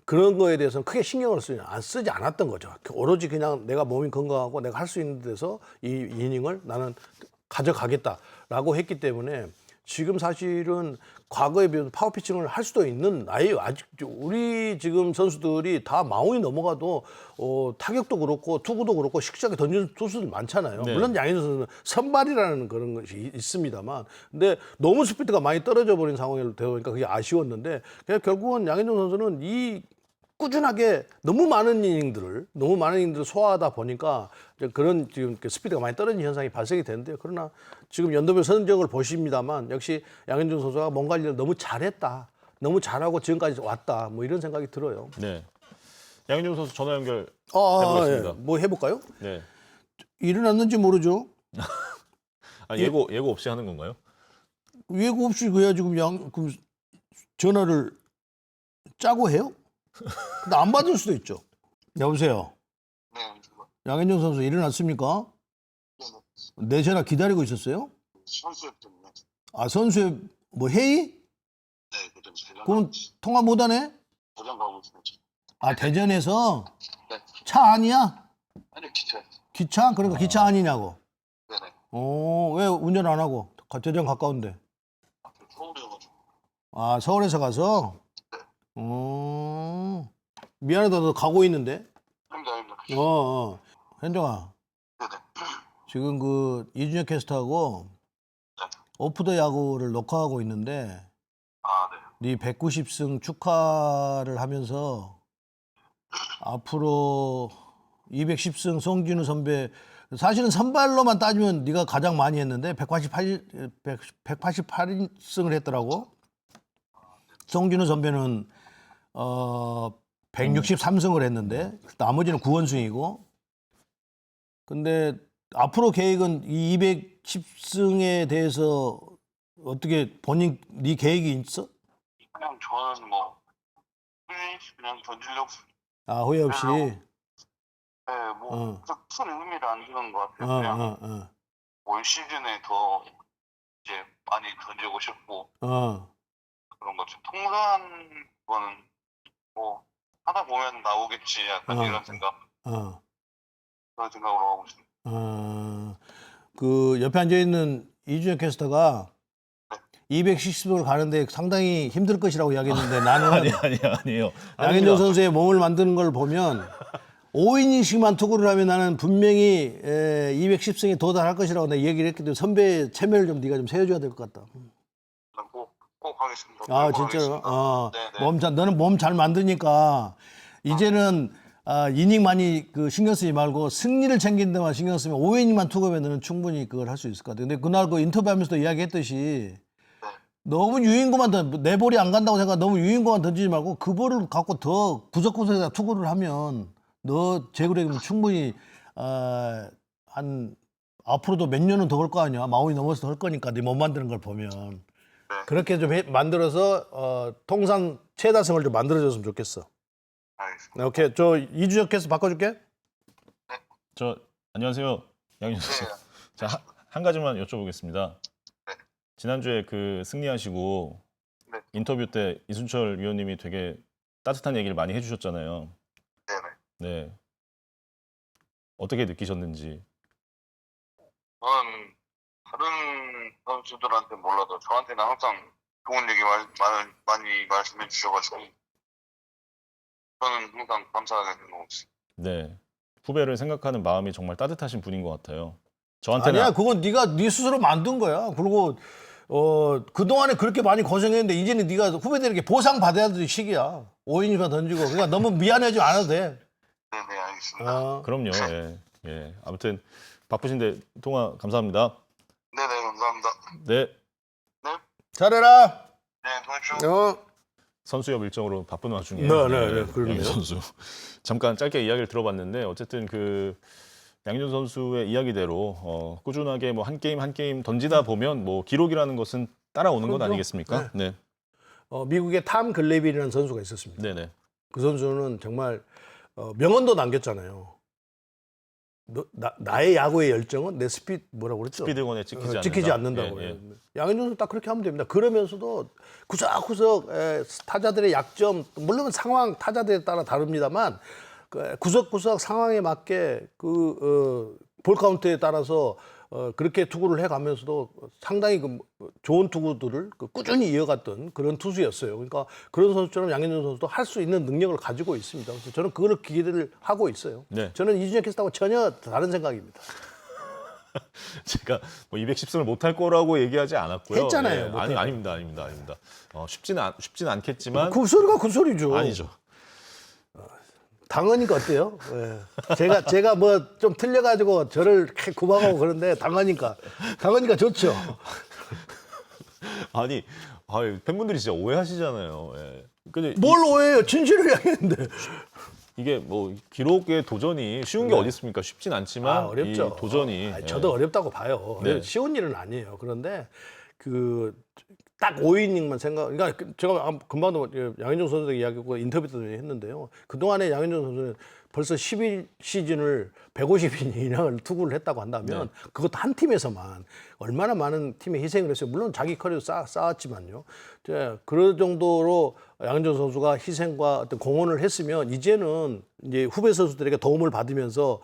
그런 거에 대해서는 크게 신경을 쓰지 않았던 거죠. 오로지 그냥 내가 몸이 건강하고 내가 할 수 있는 데서 이 이닝을 나는 가져가겠다라고 했기 때문에 지금 사실은 과거에 비해서 파워피칭을 할 수도 있는 나이에요. 아직 우리 지금 선수들이 다 마흔이 넘어가도 타격도 그렇고 투구도 그렇고 씩씩하게 던지는 투수들 많잖아요. 네. 물론 양현종 선수는 선발이라는 그런 것이 있습니다만, 근데 너무 스피드가 많이 떨어져 버린 상황이 되다 보니까 그게 아쉬웠는데 그냥 결국은 양현종 선수는 이 꾸준하게 너무 많은 이닝들을 소화하다 보니까 그런 지금 스피드가 많이 떨어진 현상이 발생이 되는데요. 그러나 지금 연도별 선정을 보십니다만 역시 양현종 선수가 몸 관리를 너무 잘했다. 너무 잘하고 지금까지 왔다. 뭐 이런 생각이 들어요. 네. 양현종 선수 전화 연결 해보겠습니다. 해보겠습니다. 뭐 해볼까요? 네. 일어났는지 모르죠. 예고 없이 하는 건가요? 예고 없이 그야 지금 그럼 전화를 짜고 해요? 근데 안 받을 수도 있죠. 여보세요. 네, 양현종 선수 일어났습니까? 내 전화 기다리고 있었어요? 선수협 때문에. 선수의 뭐 회의? 네, 그좀 대전. 그럼 통화 못 하네? 대전 가고 있습니다. 대전에서 네. 차 아니야? 아니 기차. 기차? 그러니까 기차 아니냐고. 네네. 왜 운전 안 하고? 대전 가까운데. 서울이어가지고. 아, 서울에서 가서? 미안하다, 너 가고 있는데? 아닙니다. 현정아, 네네. 지금 그 이준혁 캐스터하고 네. 오프 더 야구를 녹화하고 있는데, 아, 네. 네 190승 축하를 하면서 앞으로 210승 송진우 선배, 사실은 선발로만 따지면 네가 가장 많이 했는데 188승을 했더라고. 송진우 선배는 163승을 했는데 나머지는 9원승이고. 근데 앞으로 계획은 이 210승에 대해서 어떻게 본인 네 계획이 있어? 그냥 저는 뭐 그냥 던지려고. 아, 후회 없이. 네, 뭐 큰 의미를 안 주는 것 같아요. 어, 그냥 어, 올 시즌에 더 이제 많이 던지고 싶고 그런 거죠. 통산 거는 뭐 하다 보면 나오겠지 약간 이런 생각. 그런 생각으로 하고 있습니다. 그 옆에 앉아 있는 이준혁 캐스터가 210승을 가는데 상당히 힘들 것이라고 이야기했는데 나는 아니에요. 양현종 선수의 몸을 만드는 걸 보면 5이닝씩만 투구를 하면 나는 분명히 210승에 도달할 것이라고 내가 얘기를 했기 때문에 선배의 체면을 좀 네가 좀 세워줘야 될 것 같다. 꼭 하겠습니다. 아, 꼭 진짜로? 하겠습니다. 네네. 너는 몸 잘 만드니까 이제는 이닝 많이 그 신경 쓰지 말고 승리를 챙긴 데만 신경 쓰면 5이닝만 투구하면 너는 충분히 그걸 할 수 있을 것 같아. 근데 그날 그 인터뷰하면서도 이야기했듯이 너무 유인구만 내 볼이 안 간다고 생각 너무 유인구만 던지지 말고 그 볼을 갖고 더 구석구석에다 투구를 하면 너 제구력이면 충분히 한 앞으로도 몇 년은 더 올 거 아니야. 마흔이 넘어서 더 할 거니까 네 몸 만드는 걸 보면 그렇게 좀 만들어서 통산 최다승을 좀 만들어줬으면 좋겠어. 알겠습니다. 오케이, 저 이준혁 캐스 바꿔줄게. 안녕하세요. 양현종 선수. 네. 자, 한 가지만 여쭤보겠습니다. 네. 지난주에 그 승리하시고 네. 인터뷰 때 이순철 위원님이 되게 따뜻한 얘기를 많이 해주셨잖아요. 네네. 네. 어떻게 느끼셨는지. 저는 다른 선수들한테 몰라도 저한테는 항상 좋은 얘기 많이 말씀해 주셔가지고 저는 항상 감사하게 생각하고 있습니다. 네. 후배를 생각하는 마음이 정말 따뜻하신 분인 것 같아요. 저한테는 아니야, 그건 네 스스로 만든 거야. 그리고 그동안에 그렇게 많이 고생했는데 이제는 네가 후배들에게 보상 받아야 될 시기야. 5이닝만 던지고. 그러니까 너무 미안해하지 않아도 돼. 네네, 알겠습니다. 그럼요. 예. 예. 아무튼 바쁘신데 통화 감사합니다. 네네, 감사합니다. 네. 잘해라. 네, 도와주십시오. 선수협 일정으로 바쁜 와중에 네, 그러네요. 양현종 선수 잠깐 짧게 이야기를 들어봤는데 어쨌든 그 양현종 선수의 이야기대로 꾸준하게 뭐 한 게임 던지다 보면 뭐 기록이라는 것은 따라오는 건 그렇죠. 아니겠습니까? 네. 미국의 탐 글래빌이라는 선수가 있었습니다. 네네. 그 선수는 정말 명언도 남겼잖아요. 나의 야구의 열정은 내 뭐라고 그랬죠? 스피드건에 찍히지 찍히지 않는다. 않는다고. 예, 양현종 선수 딱 그렇게 하면 됩니다. 그러면서도 구석구석 타자들의 약점, 물론 상황 타자들에 따라 다릅니다만 구석구석 상황에 맞게 볼 카운트에 따라서 그렇게 투구를 해가면서도 상당히 좋은 투구들을 꾸준히 이어갔던 그런 투수였어요. 그러니까 그런 선수처럼 양현종 선수도 할 수 있는 능력을 가지고 있습니다. 그래서 저는 그걸 기대를 하고 있어요. 네. 저는 이준혁 캐스터하고 전혀 다른 생각입니다. 제가 뭐 210승을 못할 거라고 얘기하지 않았고요. 했잖아요, 예. 못할 아닙니다. 쉽진 않겠지만 그 소리가 그 소리죠. 아니죠. 당하니까 어때요? 예. 제가 뭐 좀 틀려가지고 저를 이렇게 구박하고 그런데 당하니까 좋죠. 아니, 팬분들이 진짜 오해하시잖아요. 예. 근데 뭘 오해해요? 진실을 이야기했는데. 이게 뭐 기록의 도전이 쉬운 게 어디 있습니까? 쉽진 않지만 어렵죠. 이 도전이 저도 어렵다고 봐요. 네. 쉬운 일은 아니에요. 그런데 딱 5이닝만 그러니까 제가 금방도 양현종 선수 이야기하고 인터뷰 때 했는데요. 그동안에 양현종 선수는 벌써 11시즌을 150이닝 이상을 투구를 했다고 한다면 그것도 한 팀에서만 얼마나 많은 팀에 희생을 했어요. 물론 자기 커리어 쌓았지만요. 그럴 정도로 양현종 선수가 희생과 어떤 공헌을 했으면 이제는 이제 후배 선수들에게 도움을 받으면서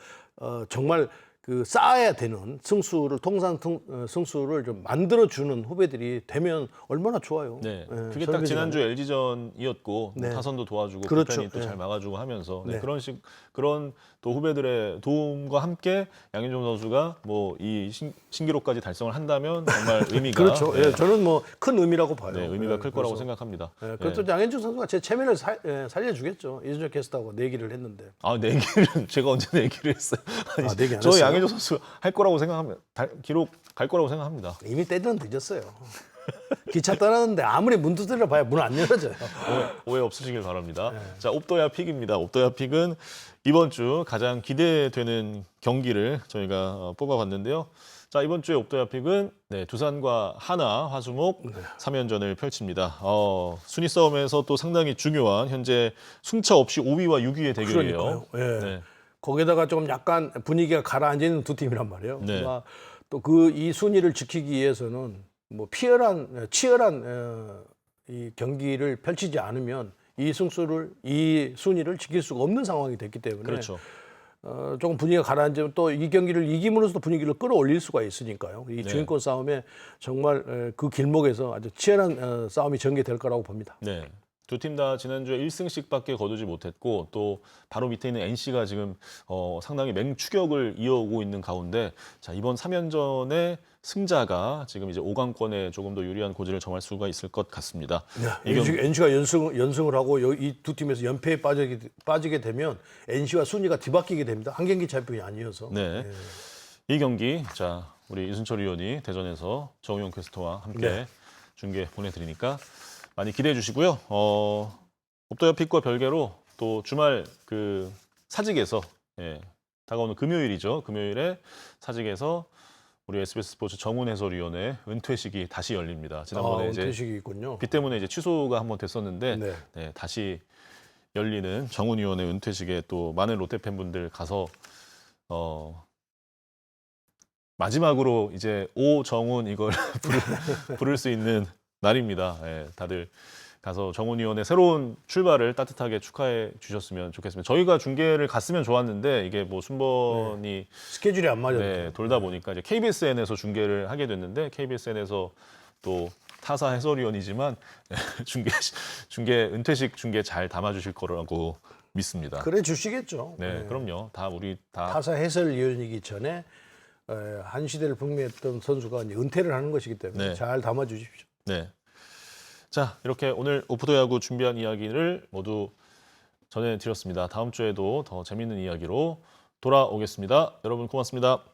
정말 그 쌓아야 되는 승수를 승수를 좀 만들어주는 후배들이 되면 얼마나 좋아요. 네, 예, 그게 딱 설비지간에. 지난주 LG전이었고 네. 타선도 도와주고 그렇죠. 불펜이 또 예. 잘 막아주고 하면서 네, 네. 그런 또 후배들의 도움과 함께 양현종 선수가 뭐 이 신기록까지 달성을 한다면 정말 의미가 그렇죠. 네, 예, 저는 뭐 큰 의미라고 봐요. 네, 의미가 예, 클 거라고 그래서, 생각합니다. 예, 네. 그것도 양현종 선수가 제 체면을 살려주겠죠. 이준석 캐스터하고 내기를 했는데. 아, 내기를 제가 언제 내기를 했어요? 아니, 내기 안 저 했어요? 양현종 선수 할 거라고 생각합니다. 기록 갈 거라고 생각합니다. 이미 때는 늦었어요. 기차 떠나는데 아무리 문 두드려 봐야 문 안 열어져요. 오해 없으시길 바랍니다. 네. 자, 옵더야 픽입니다. 옵더야 픽은 이번 주 가장 기대되는 경기를 저희가 뽑아봤는데요. 자, 이번 주에 옵더야 픽은 네, 두산과 하나, 화수목 3연전을 펼칩니다. 순위 싸움에서 또 상당히 중요한 현재 승차 없이 5위와 6위의 대결이에요. 그러니까요. 예. 네. 거기다가 좀 약간 분위기가 가라앉아 있는 두 팀이란 말이에요. 네. 또 이 순위를 지키기 위해서는 뭐 치열한 이 경기를 펼치지 않으면 이 순위를 지킬 수가 없는 상황이 됐기 때문에 그렇죠. 조금 분위기가 가라앉으면 또 이 경기를 이김으로써 분위기를 끌어올릴 수가 있으니까요. 이 네. 주인권 싸움에 정말 그 길목에서 아주 치열한 싸움이 전개될 거라고 봅니다. 네. 두 팀 다 지난주에 1승씩밖에 거두지 못했고 또 바로 밑에 있는 NC가 지금 상당히 맹추격을 이어오고 있는 가운데 자, 이번 3연전의 승자가 지금 이제 5강권에 조금 더 유리한 고지를 정할 수가 있을 것 같습니다. NC가 연승을 하고 이 두 팀에서 연패에 빠지게 되면 NC와 순위가 뒤바뀌게 됩니다. 한 경기 차이뿐이 아니어서. 네. 이 경기 자, 우리 이순철 위원이 대전에서 정우영 캐스터와 함께 네. 중계 보내드리니까 많이 기대해 주시고요. 옵더야 픽과 별개로 또 주말 그 사직에서 다가오는 금요일이죠. 금요일에 사직에서 우리 SBS 스포츠 정훈 해설위원의 은퇴식이 다시 열립니다. 지난번에 이제 은퇴식이 있군요. 비 때문에 이제 취소가 한번 됐었는데 네. 네, 다시 열리는 정훈 위원의 은퇴식에 또 많은 롯데 팬분들 가서 마지막으로 이제 오정훈 이걸 부를 수 있는 날입니다. 예, 다들 가서 정훈 위원의 새로운 출발을 따뜻하게 축하해 주셨으면 좋겠습니다. 저희가 중계를 갔으면 좋았는데 이게 뭐 순번이 스케줄이 안 맞았네요. 돌다 보니까 이제 KBSN에서 중계를 하게 됐는데 KBSN에서 또 타사 해설위원이지만 중계 은퇴식 중계 잘 담아주실 거라고 믿습니다. 그래 주시겠죠. 네, 그럼요. 다 우리 다 타사 해설위원이기 전에 한 시대를 풍미했던 선수가 이제 은퇴를 하는 것이기 때문에 네. 잘 담아 주십시오. 네. 자, 이렇게 오늘 오프더 야구 준비한 이야기를 모두 전해드렸습니다. 다음 주에도 더 재밌는 이야기로 돌아오겠습니다. 여러분 고맙습니다.